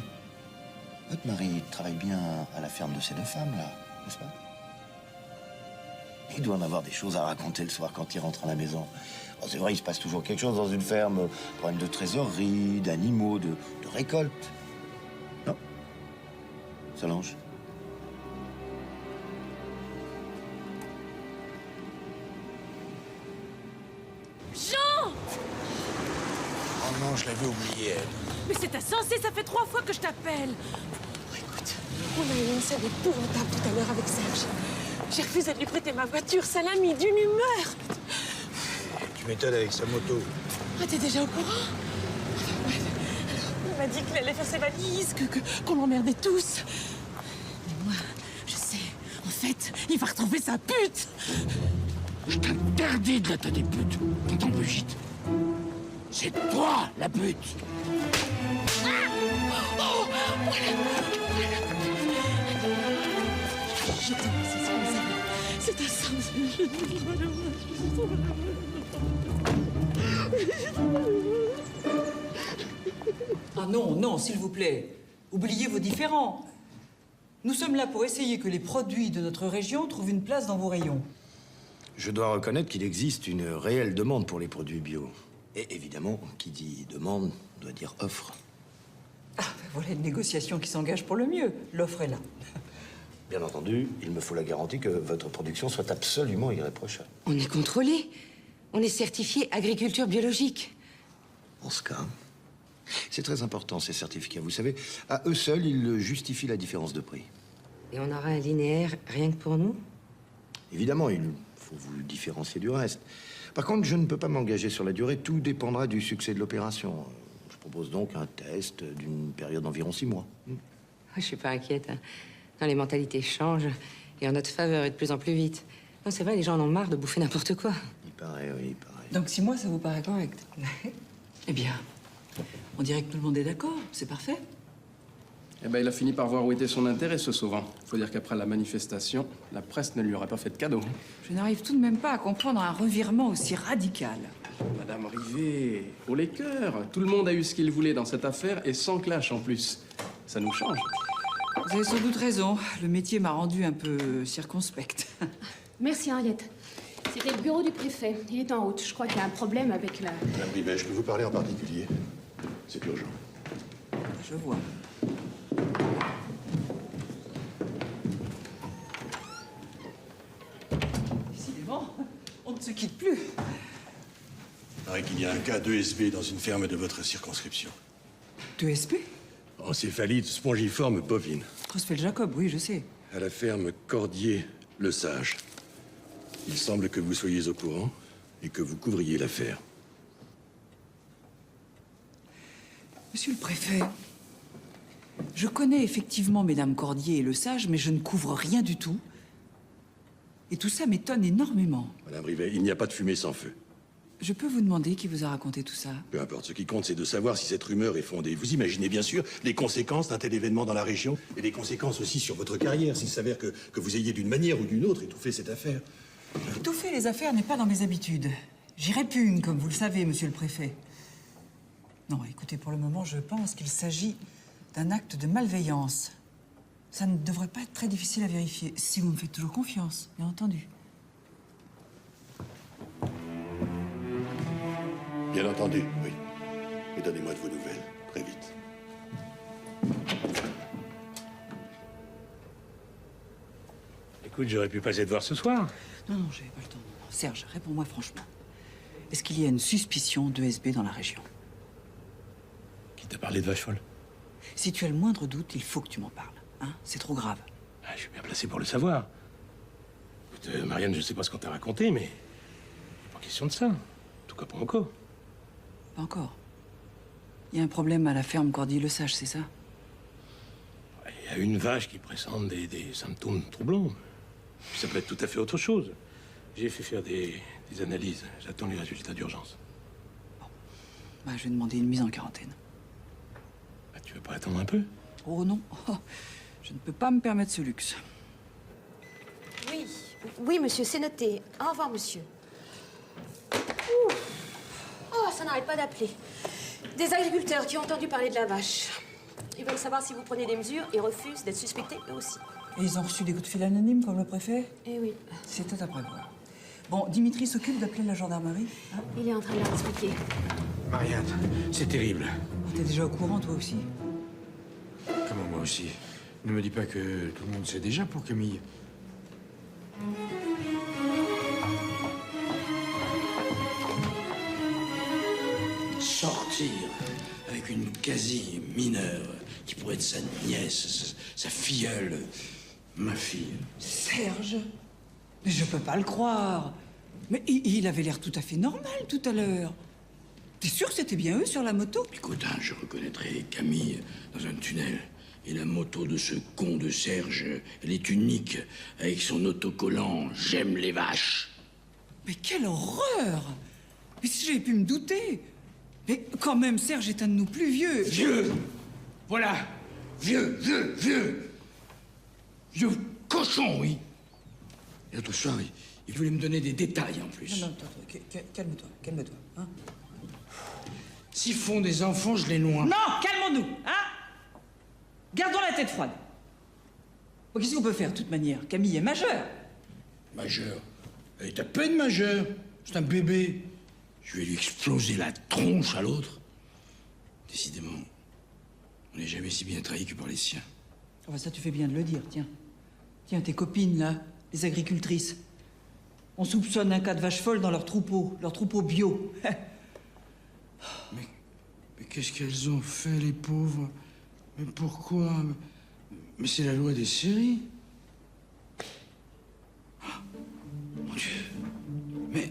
Speaker 7: Votre mari travaille bien à la ferme de ces 2 femmes, là, n'est-ce pas? Il doit en avoir des choses à raconter le soir quand il rentre à la maison. Bon, c'est vrai, il se passe toujours quelque chose dans une ferme. Problème de trésorerie, d'animaux, de récolte. Non? Solange?
Speaker 14: Jean!
Speaker 22: Oh non, je l'avais oublié, elle.
Speaker 14: Mais c'est insensé, ça fait 3 fois que je t'appelle.
Speaker 8: Écoute, on a eu une scène épouvantable tout à l'heure avec Serge. J'ai refusé de lui prêter ma voiture, ça l'a mis d'une humeur.
Speaker 22: Tu m'étonnes avec sa moto.
Speaker 8: Ah, t'es déjà au courant? Il m'a dit qu'il allait faire ses valises, qu'on l'emmerdait tous.
Speaker 14: Mais moi, je sais. En fait, il va retrouver sa pute.
Speaker 22: Je t'interdis de l'attaquer des putes. T'entends, Brigitte? C'est toi, la pute.
Speaker 14: Oh,
Speaker 8: Je t'aime, c'est ce que c'est
Speaker 10: Ah non, non, s'il vous plaît. Oubliez vos différends. Nous sommes là pour essayer que les produits de notre région trouvent une place dans vos rayons.
Speaker 7: Je dois reconnaître qu'il existe une réelle demande pour les produits bio. Et évidemment, qui dit demande doit dire offre.
Speaker 10: Ah, ben voilà une négociation qui s'engage pour le mieux. L'offre est là.
Speaker 7: Bien entendu, il me faut la garantie que votre production soit absolument irréprochable.
Speaker 20: On est contrôlé. On est certifié agriculture biologique.
Speaker 7: En ce cas, c'est très important, ces certificats. Vous savez, à eux seuls, ils justifient la différence de prix.
Speaker 20: Et on aura un linéaire rien que pour nous?
Speaker 7: Évidemment, il faut vous différencier du reste. Par contre, je ne peux pas m'engager sur la durée. Tout dépendra du succès de l'opération. Je propose donc un test d'une période d'environ 6 mois.
Speaker 20: Je suis pas inquiète. Hein. Non, les mentalités changent et en notre faveur et de plus en plus vite. Non, c'est vrai, les gens en ont marre de bouffer n'importe quoi.
Speaker 7: Il paraît, oui, il paraît.
Speaker 10: Donc 6 mois, ça vous paraît correct? Eh bien, on dirait que tout le monde est d'accord. C'est parfait.
Speaker 2: Eh ben, il a fini par voir où était son intérêt, ce Sauvant. Faut dire qu'après la manifestation, la presse ne lui aurait pas fait de cadeau.
Speaker 1: Je n'arrive tout de même pas à comprendre un revirement aussi radical.
Speaker 2: Madame Rivet, haut les cœurs. Tout le monde a eu ce qu'il voulait dans cette affaire et sans clash en plus. Ça nous change.
Speaker 1: Vous avez sans doute raison. Le métier m'a rendu un peu circonspecte.
Speaker 3: Merci, Henriette. C'était le bureau du préfet. Il est en route. Je crois qu'il y a un problème avec la...
Speaker 21: Madame Rivet, je peux vous parler en particulier? C'est urgent.
Speaker 1: Je vois.
Speaker 10: Décidément, on ne se quitte plus.
Speaker 21: paraît qu'il y a un cas d'ESB dans une ferme de votre circonscription.
Speaker 1: ESP?
Speaker 21: Encéphalite spongiforme bovine.
Speaker 1: Creutzfeldt-Jacob, oui, je sais.
Speaker 21: À la ferme Cordier-Le-Sage. Il semble que vous soyez au courant et que vous couvriez l'affaire.
Speaker 1: Monsieur le préfet, je connais effectivement Mesdames Cordier et Le Sage, mais je ne couvre rien du tout. Et tout ça m'étonne énormément.
Speaker 21: Madame Rivet, il n'y a pas de fumée sans feu.
Speaker 1: Je peux vous demander qui vous a raconté tout ça?
Speaker 21: Peu importe, ce qui compte, c'est de savoir si cette rumeur est fondée. Vous imaginez bien sûr les conséquences d'un tel événement dans la région et les conséquences aussi sur votre carrière, s'il s'avère que vous ayez d'une manière ou d'une autre étouffé cette affaire.
Speaker 1: Étouffer les affaires n'est pas dans mes habitudes. J'y répugne, comme vous le savez, monsieur le préfet. Non, écoutez, pour le moment, je pense qu'il s'agit d'un acte de malveillance. Ça ne devrait pas être très difficile à vérifier, si vous me faites toujours confiance, bien entendu.
Speaker 21: Bien entendu, oui. Et donnez-moi de vos nouvelles, très vite.
Speaker 15: Écoute, j'aurais pu passer te voir ce soir.
Speaker 1: Non, j'avais pas le temps. Serge, réponds-moi franchement. Est-ce qu'il y a une suspicion d'ESB dans la région?
Speaker 15: Qui t'a parlé de vache folle?
Speaker 1: Si tu as le moindre doute, il faut que tu m'en parles. Hein? C'est trop grave.
Speaker 15: Ah, je suis bien placé pour le savoir. Écoute, Marianne, je sais pas ce qu'on t'a raconté, mais... pas question de ça. En tout cas, pas encore.
Speaker 1: Pas encore. Il y a un problème à la ferme Cordier-Le-Sage, c'est ça?
Speaker 15: Il y a une vache qui présente des symptômes troublants. Puis ça peut être tout à fait autre chose. J'ai fait faire des analyses. J'attends les résultats d'urgence.
Speaker 1: Bah, je vais demander une mise en quarantaine.
Speaker 15: Bah, tu veux pas attendre un peu?
Speaker 1: Oh non. Oh, je ne peux pas me permettre ce luxe.
Speaker 5: Oui, oui, monsieur, c'est noté. Au revoir, monsieur. Ouh. Oh, ça n'arrête pas d'appeler. Des agriculteurs qui ont entendu parler de la vache. Ils veulent savoir si vous prenez des mesures et refusent d'être suspectés eux aussi.
Speaker 1: Et ils ont reçu des coups de fil anonymes, comme le préfet?
Speaker 5: Eh oui.
Speaker 1: C'était à prévoir. Bon, Dimitri s'occupe d'appeler la gendarmerie, hein?
Speaker 5: Il est en train de leur expliquer.
Speaker 22: Marianne, c'est terrible.
Speaker 1: T'es déjà au courant, toi aussi?
Speaker 22: Comment moi aussi? Ne me dis pas que tout le monde sait déjà pour Camille.
Speaker 4: Sortir avec une quasi-mineure qui pourrait être sa nièce, sa filleule, ma fille.
Speaker 1: Serge? Mais je peux pas le croire. Mais il avait l'air tout à fait normal tout à l'heure. T'es sûr que c'était bien eux sur la moto?
Speaker 4: Écoute, hein, je reconnaîtrai Camille dans un tunnel. Et la moto de ce con de Serge, elle est unique, avec son autocollant « J'aime les vaches ».
Speaker 1: Mais quelle horreur! Mais si j'avais pu me douter! Mais quand même, Serge est un de nos plus vieux.
Speaker 4: Vieux! Voilà! Vieux, vieux, vieux! Vieux cochon, oui! Et l'autre soir, il voulait me donner des détails en plus.
Speaker 1: Non, attends, calme-toi, calme-toi, hein?
Speaker 4: S'ils font des enfants, je les noie.
Speaker 1: Non, calmons-nous, hein? Gardons la tête froide. Bon, qu'est-ce qu'on peut faire, de toute manière? Camille est majeure.
Speaker 4: Majeure? Elle est à peine majeure. C'est un bébé. Je vais lui exploser la tronche à l'autre. Décidément, on n'est jamais si bien trahi que par les siens.
Speaker 1: Ah bah ça, tu fais bien de le dire, tiens. Tiens, tes copines, là, les agricultrices. On soupçonne un cas de vache folle dans leur troupeau bio.
Speaker 22: Mais qu'est-ce qu'elles ont fait, les pauvres? Mais pourquoi? Mais c'est la loi des séries.
Speaker 4: Mon Dieu. Mais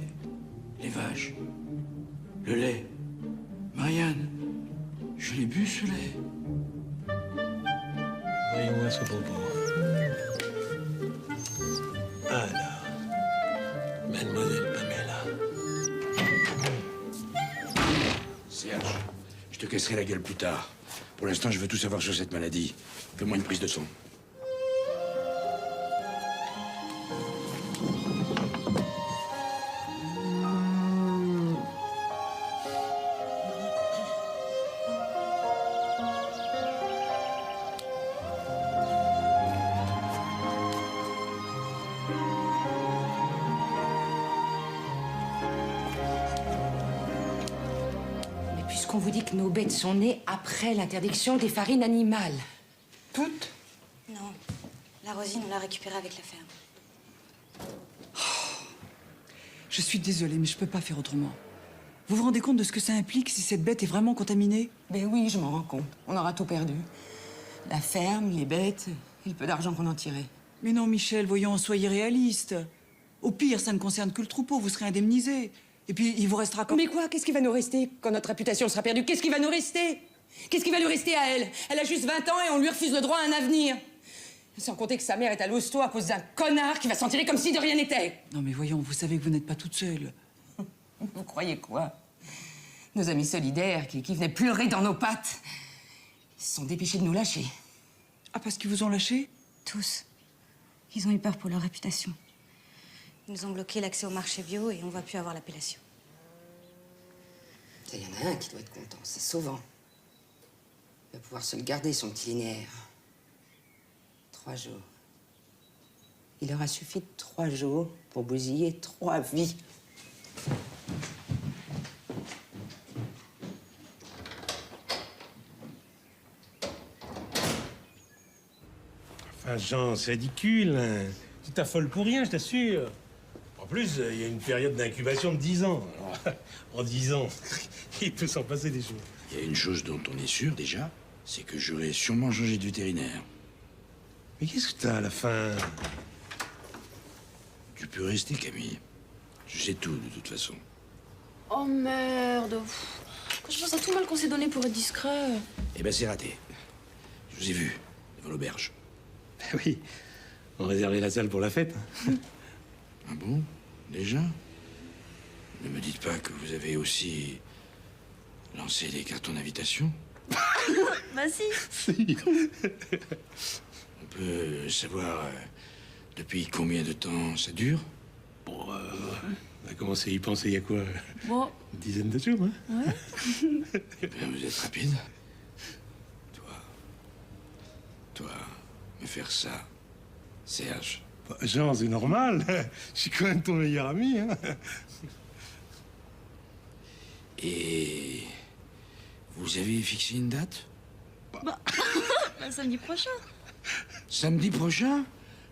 Speaker 4: les vaches, le lait, Marianne, je l'ai bu, ce lait.
Speaker 15: Voyons-moi ce bobo. Alors, Mademoiselle Pamela.
Speaker 22: Serge, je te casserai la gueule plus tard. Pour l'instant, je veux tout savoir sur cette maladie. Fais-moi une prise de sang.
Speaker 17: Puisqu'on vous dit que nos bêtes sont nées après l'interdiction des farines animales.
Speaker 1: Toutes?
Speaker 19: Non. La rosine, on l'a récupérée avec la ferme.
Speaker 1: Je suis désolée, mais je peux pas faire autrement.
Speaker 10: Vous vous rendez compte de ce que ça implique si cette bête est vraiment contaminée?
Speaker 17: Ben oui, je m'en rends compte. On aura tout perdu. La ferme, les bêtes, et le peu d'argent qu'on en tirait.
Speaker 10: Mais non, Michel, voyons, soyez réaliste. Au pire, ça ne concerne que le troupeau, vous serez indemnisé. Et puis, il vous restera...
Speaker 17: Mais quoi? Qu'est-ce qui va nous rester quand notre réputation sera perdue? Qu'est-ce qui va nous rester? Qu'est-ce qui va nous rester à elle? Elle a juste 20 ans et on lui refuse le droit à un avenir. Sans compter que sa mère est à l'hosto à cause d'un connard qui va s'en tirer comme si de rien n'était.
Speaker 10: Non, mais voyons, vous savez que vous n'êtes pas toute seule.
Speaker 17: Vous croyez quoi? Nos amis solidaires qui venaient pleurer dans nos pattes, ils se sont dépêchés de nous lâcher.
Speaker 10: Ah, parce qu'ils vous ont lâché?
Speaker 19: Tous. Ils ont eu peur pour leur réputation. Ils nous ont bloqué l'accès au marché bio et on va plus avoir l'appellation.
Speaker 20: Il y en a un qui doit être content, c'est Sauvant. Il va pouvoir se le garder, son petit linéaire. 3 jours. Il aura suffi de 3 jours pour bousiller 3 vies.
Speaker 15: Enfin, Jean, c'est ridicule. Hein. Tu t'affoles pour rien, je t'assure. En plus, il y a une période d'incubation de 10 ans. Alors, en 10 ans, il peut s'en passer des choses.
Speaker 4: Il y a une chose dont on est sûr déjà, c'est que j'aurais sûrement changé de vétérinaire.
Speaker 15: Mais qu'est-ce que t'as à la fin?
Speaker 4: Tu peux rester, Camille. Je sais tout, de toute façon.
Speaker 3: Oh merde. Quand je pense à tout mal qu'on s'est donné pour être discret.
Speaker 4: Eh ben, c'est raté. Je vous ai vu, devant l'auberge.
Speaker 15: Oui, on réservait la salle pour la fête.
Speaker 4: Ah bon? Déjà? Ne me dites pas que vous avez aussi lancé des cartons d'invitation?
Speaker 3: Bah si.
Speaker 4: On peut savoir depuis combien de temps ça dure?
Speaker 15: Bon, on a commencé à y penser il y a quoi?
Speaker 3: Bon.
Speaker 15: Une dizaine de jours, hein?
Speaker 3: Ouais.
Speaker 4: Eh bien, vous êtes rapide. Toi, me faire ça, Serge.
Speaker 15: Bah, Jean, c'est normal. Je suis quand même ton meilleur ami, hein?
Speaker 4: Et vous avez fixé une date?
Speaker 3: Bah, samedi prochain.
Speaker 4: Samedi prochain?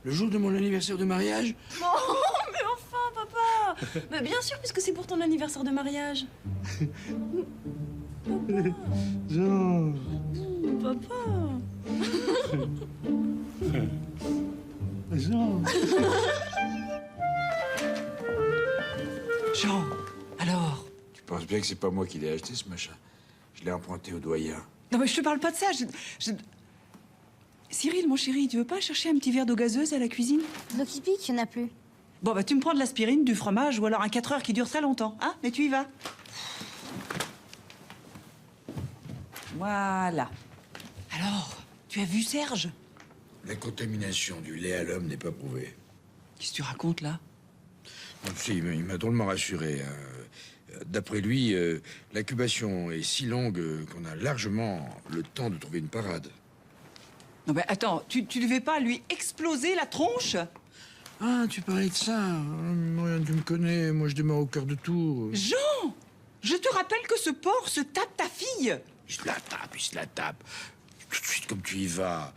Speaker 4: Le jour de mon anniversaire de mariage?
Speaker 3: Oh, mais enfin, papa. Mais bien sûr, puisque c'est pour ton anniversaire de mariage.
Speaker 15: Jean.
Speaker 3: Papa.
Speaker 15: Jean.
Speaker 10: Jean, alors?
Speaker 4: Tu penses bien que c'est pas moi qui l'ai acheté, ce machin? Je l'ai emprunté au doyen.
Speaker 10: Non, mais je te parle pas de ça. Cyril, mon chéri, tu veux pas chercher un petit verre d'eau gazeuse à la cuisine?
Speaker 19: L'eau qui pique, il n'y en a plus.
Speaker 10: Bon, bah, tu me prends de l'aspirine, du fromage, ou alors un 4 heures qui dure très longtemps, hein? Mais tu y vas. Voilà. Alors, tu as vu Serge?
Speaker 4: La contamination du lait à l'homme n'est pas prouvée.
Speaker 10: Qu'est-ce que tu racontes, là?
Speaker 4: Non, tu sais, il m'a drôlement rassuré. Hein. D'après lui, l'incubation est si longue qu'on a largement le temps de trouver une parade.
Speaker 10: Non, mais attends, tu devais pas lui exploser la tronche?
Speaker 4: Ah, tu parlais de ça. Tu me connais, moi je démarre au cœur de tout.
Speaker 10: Jean! Je te rappelle que ce porc se tape ta fille!
Speaker 4: Il se la tape. Tout de suite comme tu y vas.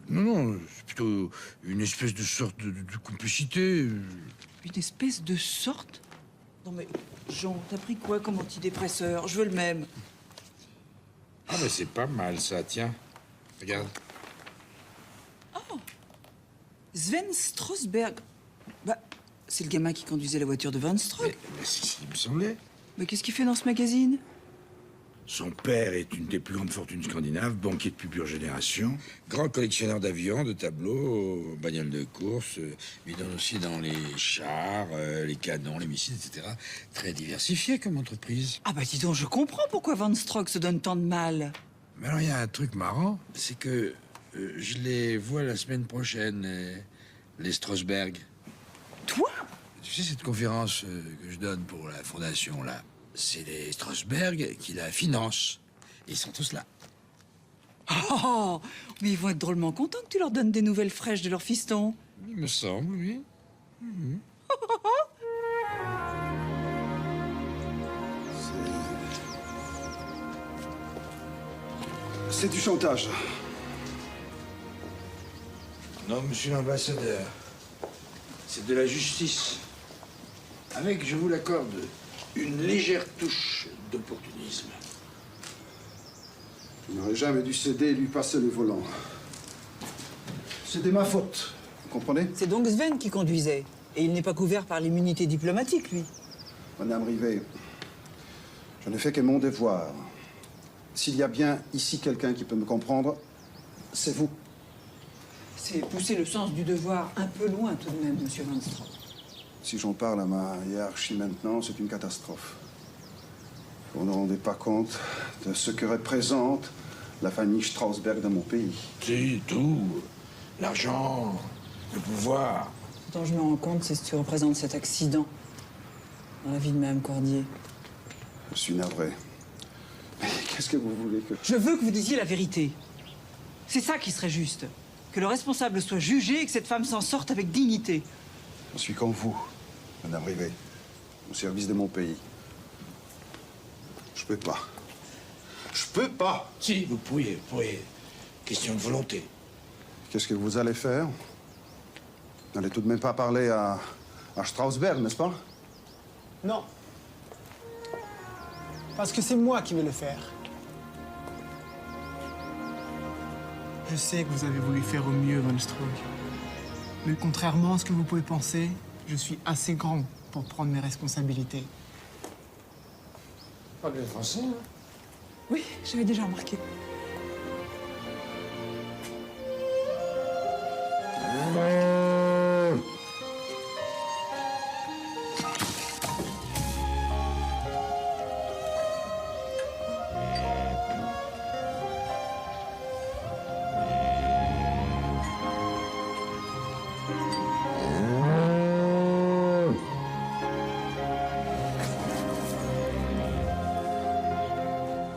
Speaker 4: Non, c'est plutôt une espèce de sorte de complicité.
Speaker 10: Une espèce de sorte? Non mais, Jean, t'as pris quoi comme antidépresseur? Je veux le même.
Speaker 4: Ah mais c'est pas mal ça, tiens. Regarde.
Speaker 10: Oh! Sven Strasberg. Bah, c'est le gamin qui conduisait la voiture de Van Strohe.
Speaker 4: Mais si, il me semblait.
Speaker 10: Mais qu'est-ce qu'il fait dans ce magazine?
Speaker 4: Son père est une des plus grandes fortunes scandinaves, banquier de plus pure génération, grand collectionneur d'avions, de tableaux, bagnoles de course, il donne aussi dans les chars, les canons, les missiles, etc. Très diversifié comme entreprise.
Speaker 10: Ah bah dis donc, je comprends pourquoi Van Strohe se donne tant de mal.
Speaker 4: Mais alors, il y a un truc marrant, c'est que je les vois la semaine prochaine, les Strasberg.
Speaker 10: Toi?
Speaker 4: Tu sais, cette conférence que je donne pour la fondation, là, c'est les Strasberg qui la financent. Ils sont tous là.
Speaker 10: Oh, mais ils vont être drôlement contents que tu leur donnes des nouvelles fraîches de leur fiston.
Speaker 4: Il me semble, oui. Mmh.
Speaker 11: C'est du chantage.
Speaker 4: Non, monsieur l'ambassadeur. C'est de la justice. Avec, je vous l'accorde,
Speaker 22: une légère touche d'opportunisme.
Speaker 11: Je n'aurais jamais dû céder et lui passer le volant. C'était ma faute, vous comprenez?
Speaker 10: C'est donc Sven qui conduisait. Et il n'est pas couvert par l'immunité diplomatique, lui.
Speaker 11: Madame Rivet, je ne fais que mon devoir. S'il y a bien ici quelqu'un qui peut me comprendre, c'est vous.
Speaker 10: C'est pousser le sens du devoir un peu loin tout de même, monsieur Van Straub.
Speaker 11: Si j'en parle à ma hiérarchie maintenant, c'est une catastrophe. Vous ne rendez pas compte de ce que représente la famille Strausberg dans mon pays.
Speaker 22: C'est tout. L'argent, le pouvoir.
Speaker 10: Ce dont je me rends compte, c'est ce que tu représentes cet accident dans la vie de Mme Cordier.
Speaker 11: Je suis navré. Mais qu'est-ce que vous voulez que...
Speaker 10: Je veux que vous disiez la vérité. C'est ça qui serait juste. Que le responsable soit jugé et que cette femme s'en sorte avec dignité.
Speaker 11: Je suis comme vous, Madame Rivet, au service de mon pays. Je peux pas. Je peux pas.
Speaker 22: Si, vous pourriez. Question de volonté.
Speaker 11: Qu'est-ce que vous allez faire? Vous n'allez tout de même pas parler à Strausberg, n'est-ce pas?
Speaker 18: Non. Parce que c'est moi qui vais le faire. Je sais que vous avez voulu faire au mieux, Van Straub. Mais contrairement à ce que vous pouvez penser, je suis assez grand pour prendre mes responsabilités.
Speaker 22: Pas bien français, hein?
Speaker 10: Oui, j'avais déjà remarqué.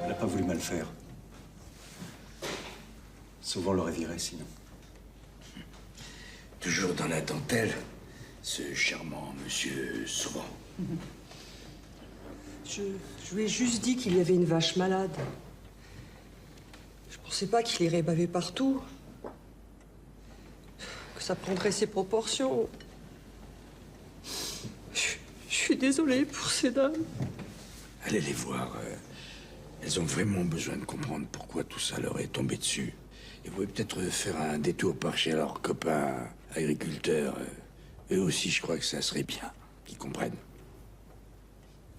Speaker 23: Elle n'a pas voulu mal faire. Souvent, on l'aurait viré sinon.
Speaker 22: Toujours dans la dentelle, ce charmant monsieur Sauvant.
Speaker 24: Je lui ai juste dit qu'il y avait une vache malade. Je pensais pas qu'il irait baver partout. Que ça prendrait ses proportions. Je suis désolée pour ces dames.
Speaker 22: Allez les voir. Elles ont vraiment besoin de comprendre pourquoi tout ça leur est tombé dessus. Et vous pouvez peut-être faire un détour par chez leurs copains agriculteurs. Eux aussi, je crois que ça serait bien qu'ils comprennent.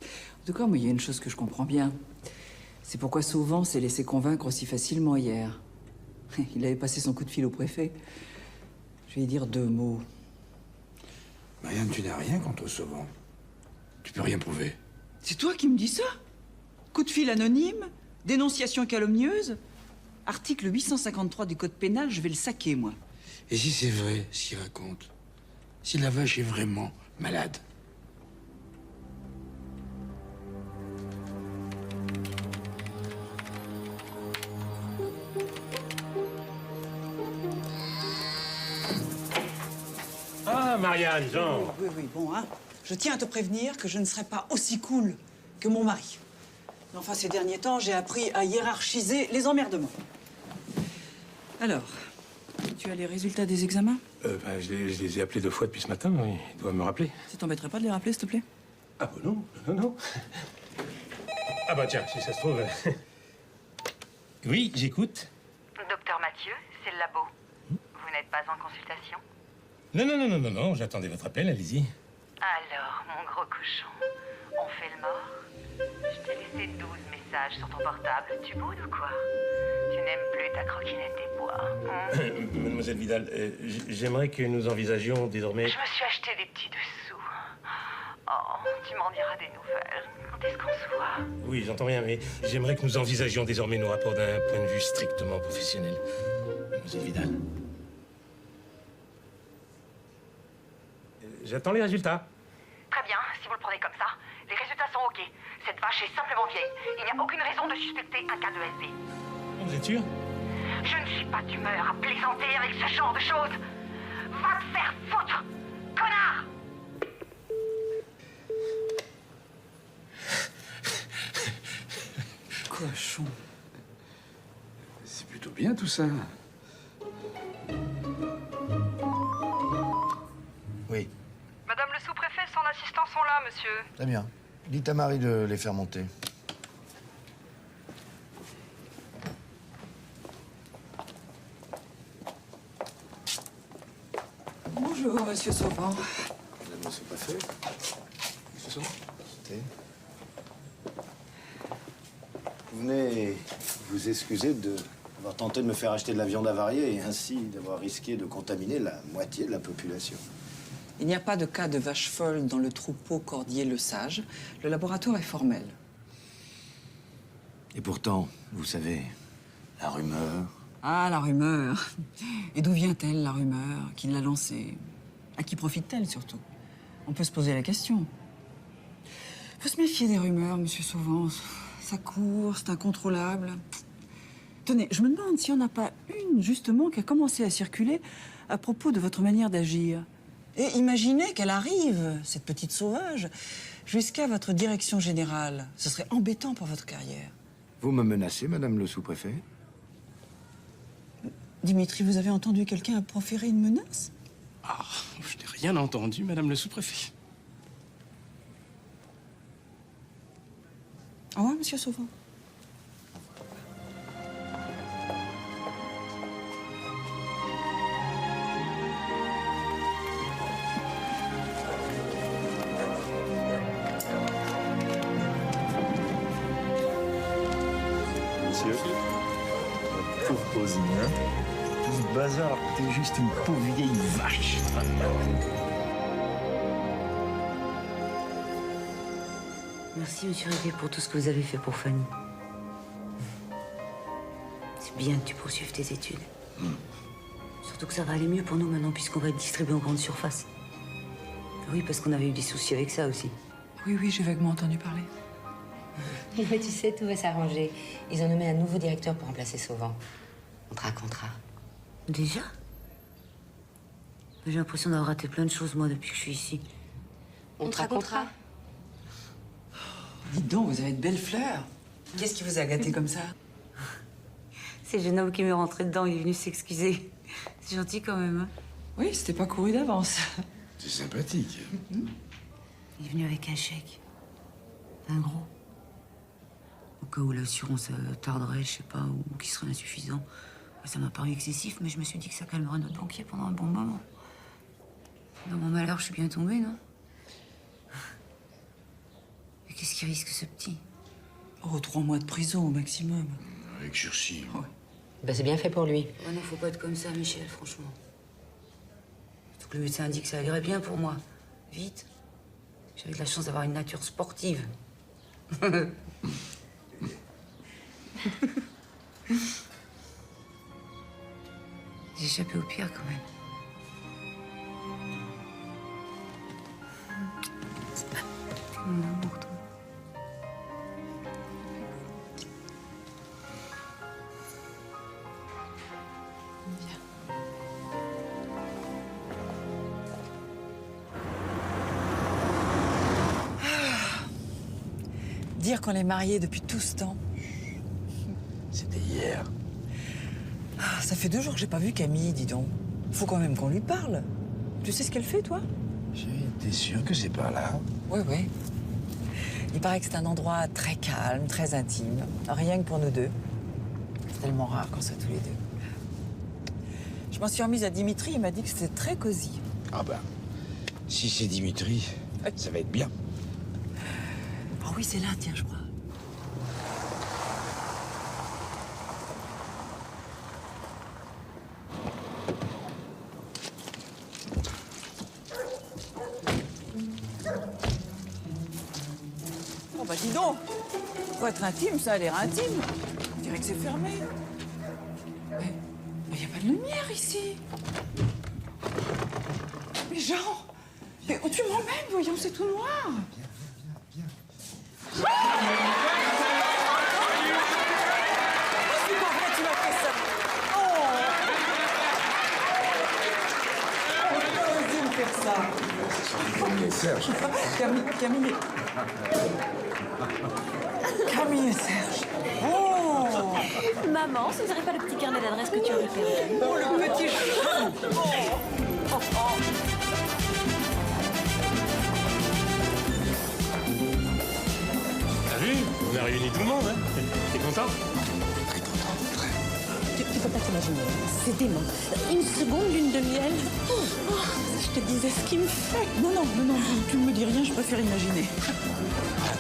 Speaker 1: En tout cas, moi, il y a une chose que je comprends bien. C'est pourquoi Sauvant s'est laissé convaincre aussi facilement hier. Il avait passé son coup de fil au préfet. Je vais lui dire 2 mots.
Speaker 22: Marianne, tu n'as rien contre Sauvant. Tu peux rien prouver.
Speaker 10: C'est toi qui me dis ça? Coup de fil anonyme? Dénonciation calomnieuse? Article 853 du Code pénal, je vais le saquer, moi.
Speaker 22: Et si c'est vrai, ce qu'il raconte? Si la vache est vraiment malade?
Speaker 15: Ah, Marianne, Jean.
Speaker 10: Oui, bon, hein. Je tiens à te prévenir que je ne serai pas aussi cool que mon mari. Mais enfin, ces derniers temps, j'ai appris à hiérarchiser les emmerdements. Alors, tu as les résultats des examens?
Speaker 15: Je les ai appelés 2 fois depuis ce matin, il doit me rappeler.
Speaker 1: Ça t'embêterait pas de les rappeler, s'il te plaît?
Speaker 15: Ah bah non. Ah bah tiens, si ça se trouve... Oui, j'écoute.
Speaker 25: Docteur Mathieu, c'est le labo. Vous n'êtes pas en consultation?
Speaker 15: Non, j'attendais votre appel, allez-y.
Speaker 25: Alors, mon gros cochon, on fait le mort? Je t'ai laissé 12 messages sur ton portable. Tu boudes ou quoi? Tu n'aimes plus ta croquinette des bois.
Speaker 15: Mademoiselle Vidal, j'aimerais que nous envisagions désormais...
Speaker 25: Je me suis acheté des petits dessous. Oh, tu m'en diras des nouvelles. Quand est-ce qu'on se voit?
Speaker 15: Oui, j'entends bien, mais j'aimerais que nous envisagions désormais nos rapports d'un point de vue strictement professionnel. Mademoiselle Vidal. J'attends les résultats.
Speaker 25: Très bien, si vous le prenez comme ça. Les résultats sont OK. Cette vache est simplement vieille. Il n'y a aucune raison de suspecter un cas de SD.
Speaker 15: Vous êtes sûr?
Speaker 25: Je ne suis pas d'humeur à plaisanter avec ce genre de choses. Va te faire foutre, connard!
Speaker 10: Cochon.
Speaker 22: C'est plutôt bien tout ça. Oui.
Speaker 25: Madame le sous-préfet, son assistant sont là, monsieur.
Speaker 22: Très bien.
Speaker 7: Dites à Marie de les faire monter.
Speaker 10: Bonjour, monsieur Sauvant.
Speaker 7: Madame le sous-préfet. Monsieur Sauvant. Vous venez vous excuser d'avoir tenté de me faire acheter de la viande avariée et ainsi d'avoir risqué de contaminer la moitié de la population.
Speaker 10: Il n'y a pas de cas de vache folle dans le troupeau Cordier-le-Sage. Le laboratoire est formel.
Speaker 7: Et pourtant, vous savez, la rumeur...
Speaker 10: Ah, la rumeur. Et d'où vient-elle, la rumeur? Qui l'a lancée? À qui profite-t-elle, surtout? On peut se poser la question. Faut se méfier des rumeurs, monsieur Sauvant. Ça court, c'est incontrôlable. Tenez, je me demande s'il n'y en a pas une, justement, qui a commencé à circuler à propos de votre manière d'agir. Et imaginez qu'elle arrive, cette petite sauvage, jusqu'à votre direction générale. Ce serait embêtant pour votre carrière.
Speaker 7: Vous me menacez, madame le sous-préfet?
Speaker 10: Dimitri, vous avez entendu quelqu'un proférer une menace?
Speaker 2: Ah, je n'ai rien entendu, madame le sous-préfet.
Speaker 10: Au revoir, monsieur Sauvant.
Speaker 23: Monsieur, pauvre Posine, hein? Tout ce bazar, t'es juste une pauvre vieille vache.
Speaker 6: Merci, monsieur Rivet, pour tout ce que vous avez fait pour Fanny. C'est bien que tu poursuives tes études. Surtout que ça va aller mieux pour nous maintenant, puisqu'on va être distribué en grande surface. Oui, parce qu'on avait eu des soucis avec ça aussi.
Speaker 10: Oui, oui, j'ai vaguement entendu parler.
Speaker 6: Mais tu sais, tout va s'arranger. Ils ont nommé un nouveau directeur pour remplacer Sauvant. On te racontera. Déjà? J'ai l'impression d'avoir raté plein de choses, moi, depuis que je suis ici. On te racontera.
Speaker 10: Dites donc, vous avez de belles fleurs. Qu'est-ce qui vous a gâté comme ça?
Speaker 6: C'est le jeune homme qui m'est rentré dedans, il est venu s'excuser. C'est gentil quand même, hein?
Speaker 10: Oui, c'était pas couru d'avance.
Speaker 4: C'est sympathique.
Speaker 6: Il est venu avec un chèque. Un gros. Au cas où l'assurance tarderait, je sais pas, ou qui serait insuffisant. Ça m'a paru excessif, mais je me suis dit que ça calmerait notre banquier pendant un bon moment. Dans mon malheur, je suis bien tombée, non? Mais qu'est-ce qui risque, ce petit?
Speaker 10: Oh, 3 mois de prison au maximum.
Speaker 4: Avec sursis.
Speaker 10: Ouais.
Speaker 6: Bah, c'est bien fait pour lui. Oh non, faut pas être comme ça, Michel, franchement. Surtout que le médecin a dit que ça irait bien pour moi. Vite. J'avais de la chance d'avoir une nature sportive. J'ai échappé au pire, quand même. Mon amour, toi.
Speaker 10: Dire qu'on est mariés depuis tout ce temps.
Speaker 4: C'était hier.
Speaker 10: Ah, ça fait 2 jours que j'ai pas vu Camille, dis donc. Faut quand même qu'on lui parle. Tu sais ce qu'elle fait, toi?
Speaker 4: T'es sûr que c'est par là?
Speaker 10: Oui, oui. Il paraît que c'est un endroit très calme, très intime. Rien que pour nous deux. C'est tellement rare qu'on soit tous les deux. Je m'en suis remise à Dimitri, il m'a dit que c'était très cosy.
Speaker 4: Ah ben, si c'est Dimitri, ça va être bien.
Speaker 10: Oh oui, c'est là, tiens, je crois. Oh bah dis donc, pour être intime, ça a l'air intime. On dirait que c'est fermé. Mais il n'y a pas de lumière ici. Mais Jean, mais où tu m'emmènes, voyons, c'est tout noir. C'est pas vrai, tu m'as fait ça. Oh, t'as osé me faire ça.
Speaker 4: Camille et Serge.
Speaker 10: Camille et Serge. Oh.
Speaker 5: Maman, ce serait pas le petit carnet d'adresse que tu avais perdu?
Speaker 10: Oh, le petit chou. Oh, oh.
Speaker 15: réuni tout le monde, hein. T'es content?
Speaker 8: Tu peux pas t'imaginer, c'est dément. Une seconde, lune de miel. Oh, je te disais ce qu'il me fait.
Speaker 1: Non, tu ne me dis rien, je préfère imaginer.
Speaker 15: Ah,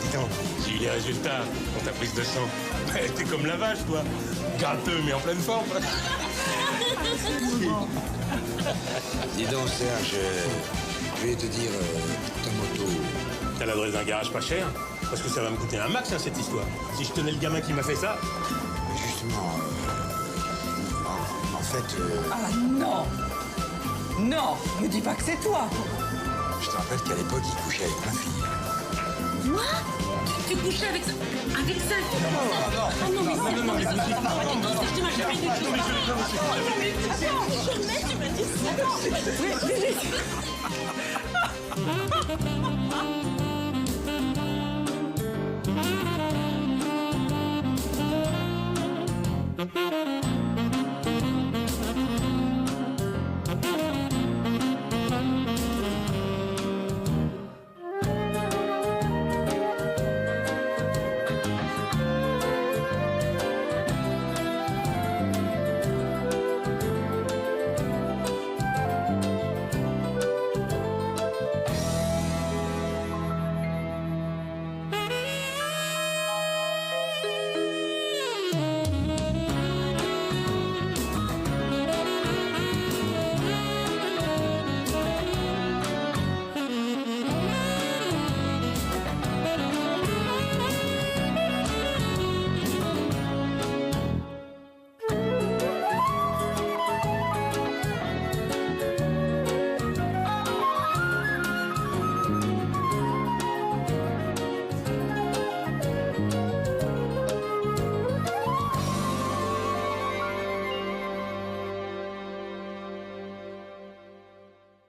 Speaker 15: dis donc, j'ai eu les résultats pour ta prise de sang. T'es comme la vache, toi. Gratteux, mais en pleine forme.
Speaker 4: Dis donc, Serge, je vais te dire, ta moto...
Speaker 15: T'as l'adresse d'un garage pas cher? Parce que ça va me coûter un max, hein, cette histoire. Si je tenais le gamin qui m'a fait ça...
Speaker 4: Justement, en fait...
Speaker 10: Ah non! Non! Me dis pas que c'est toi!
Speaker 4: Je te rappelle qu'à l'époque, il couchait avec ma fille.
Speaker 17: Moi? Tu couchais avec ça? Avec ça? Ah non, mais c'est
Speaker 15: non,
Speaker 17: tu m'as jamais dit ça.
Speaker 8: Jamais tu m'as dit ça.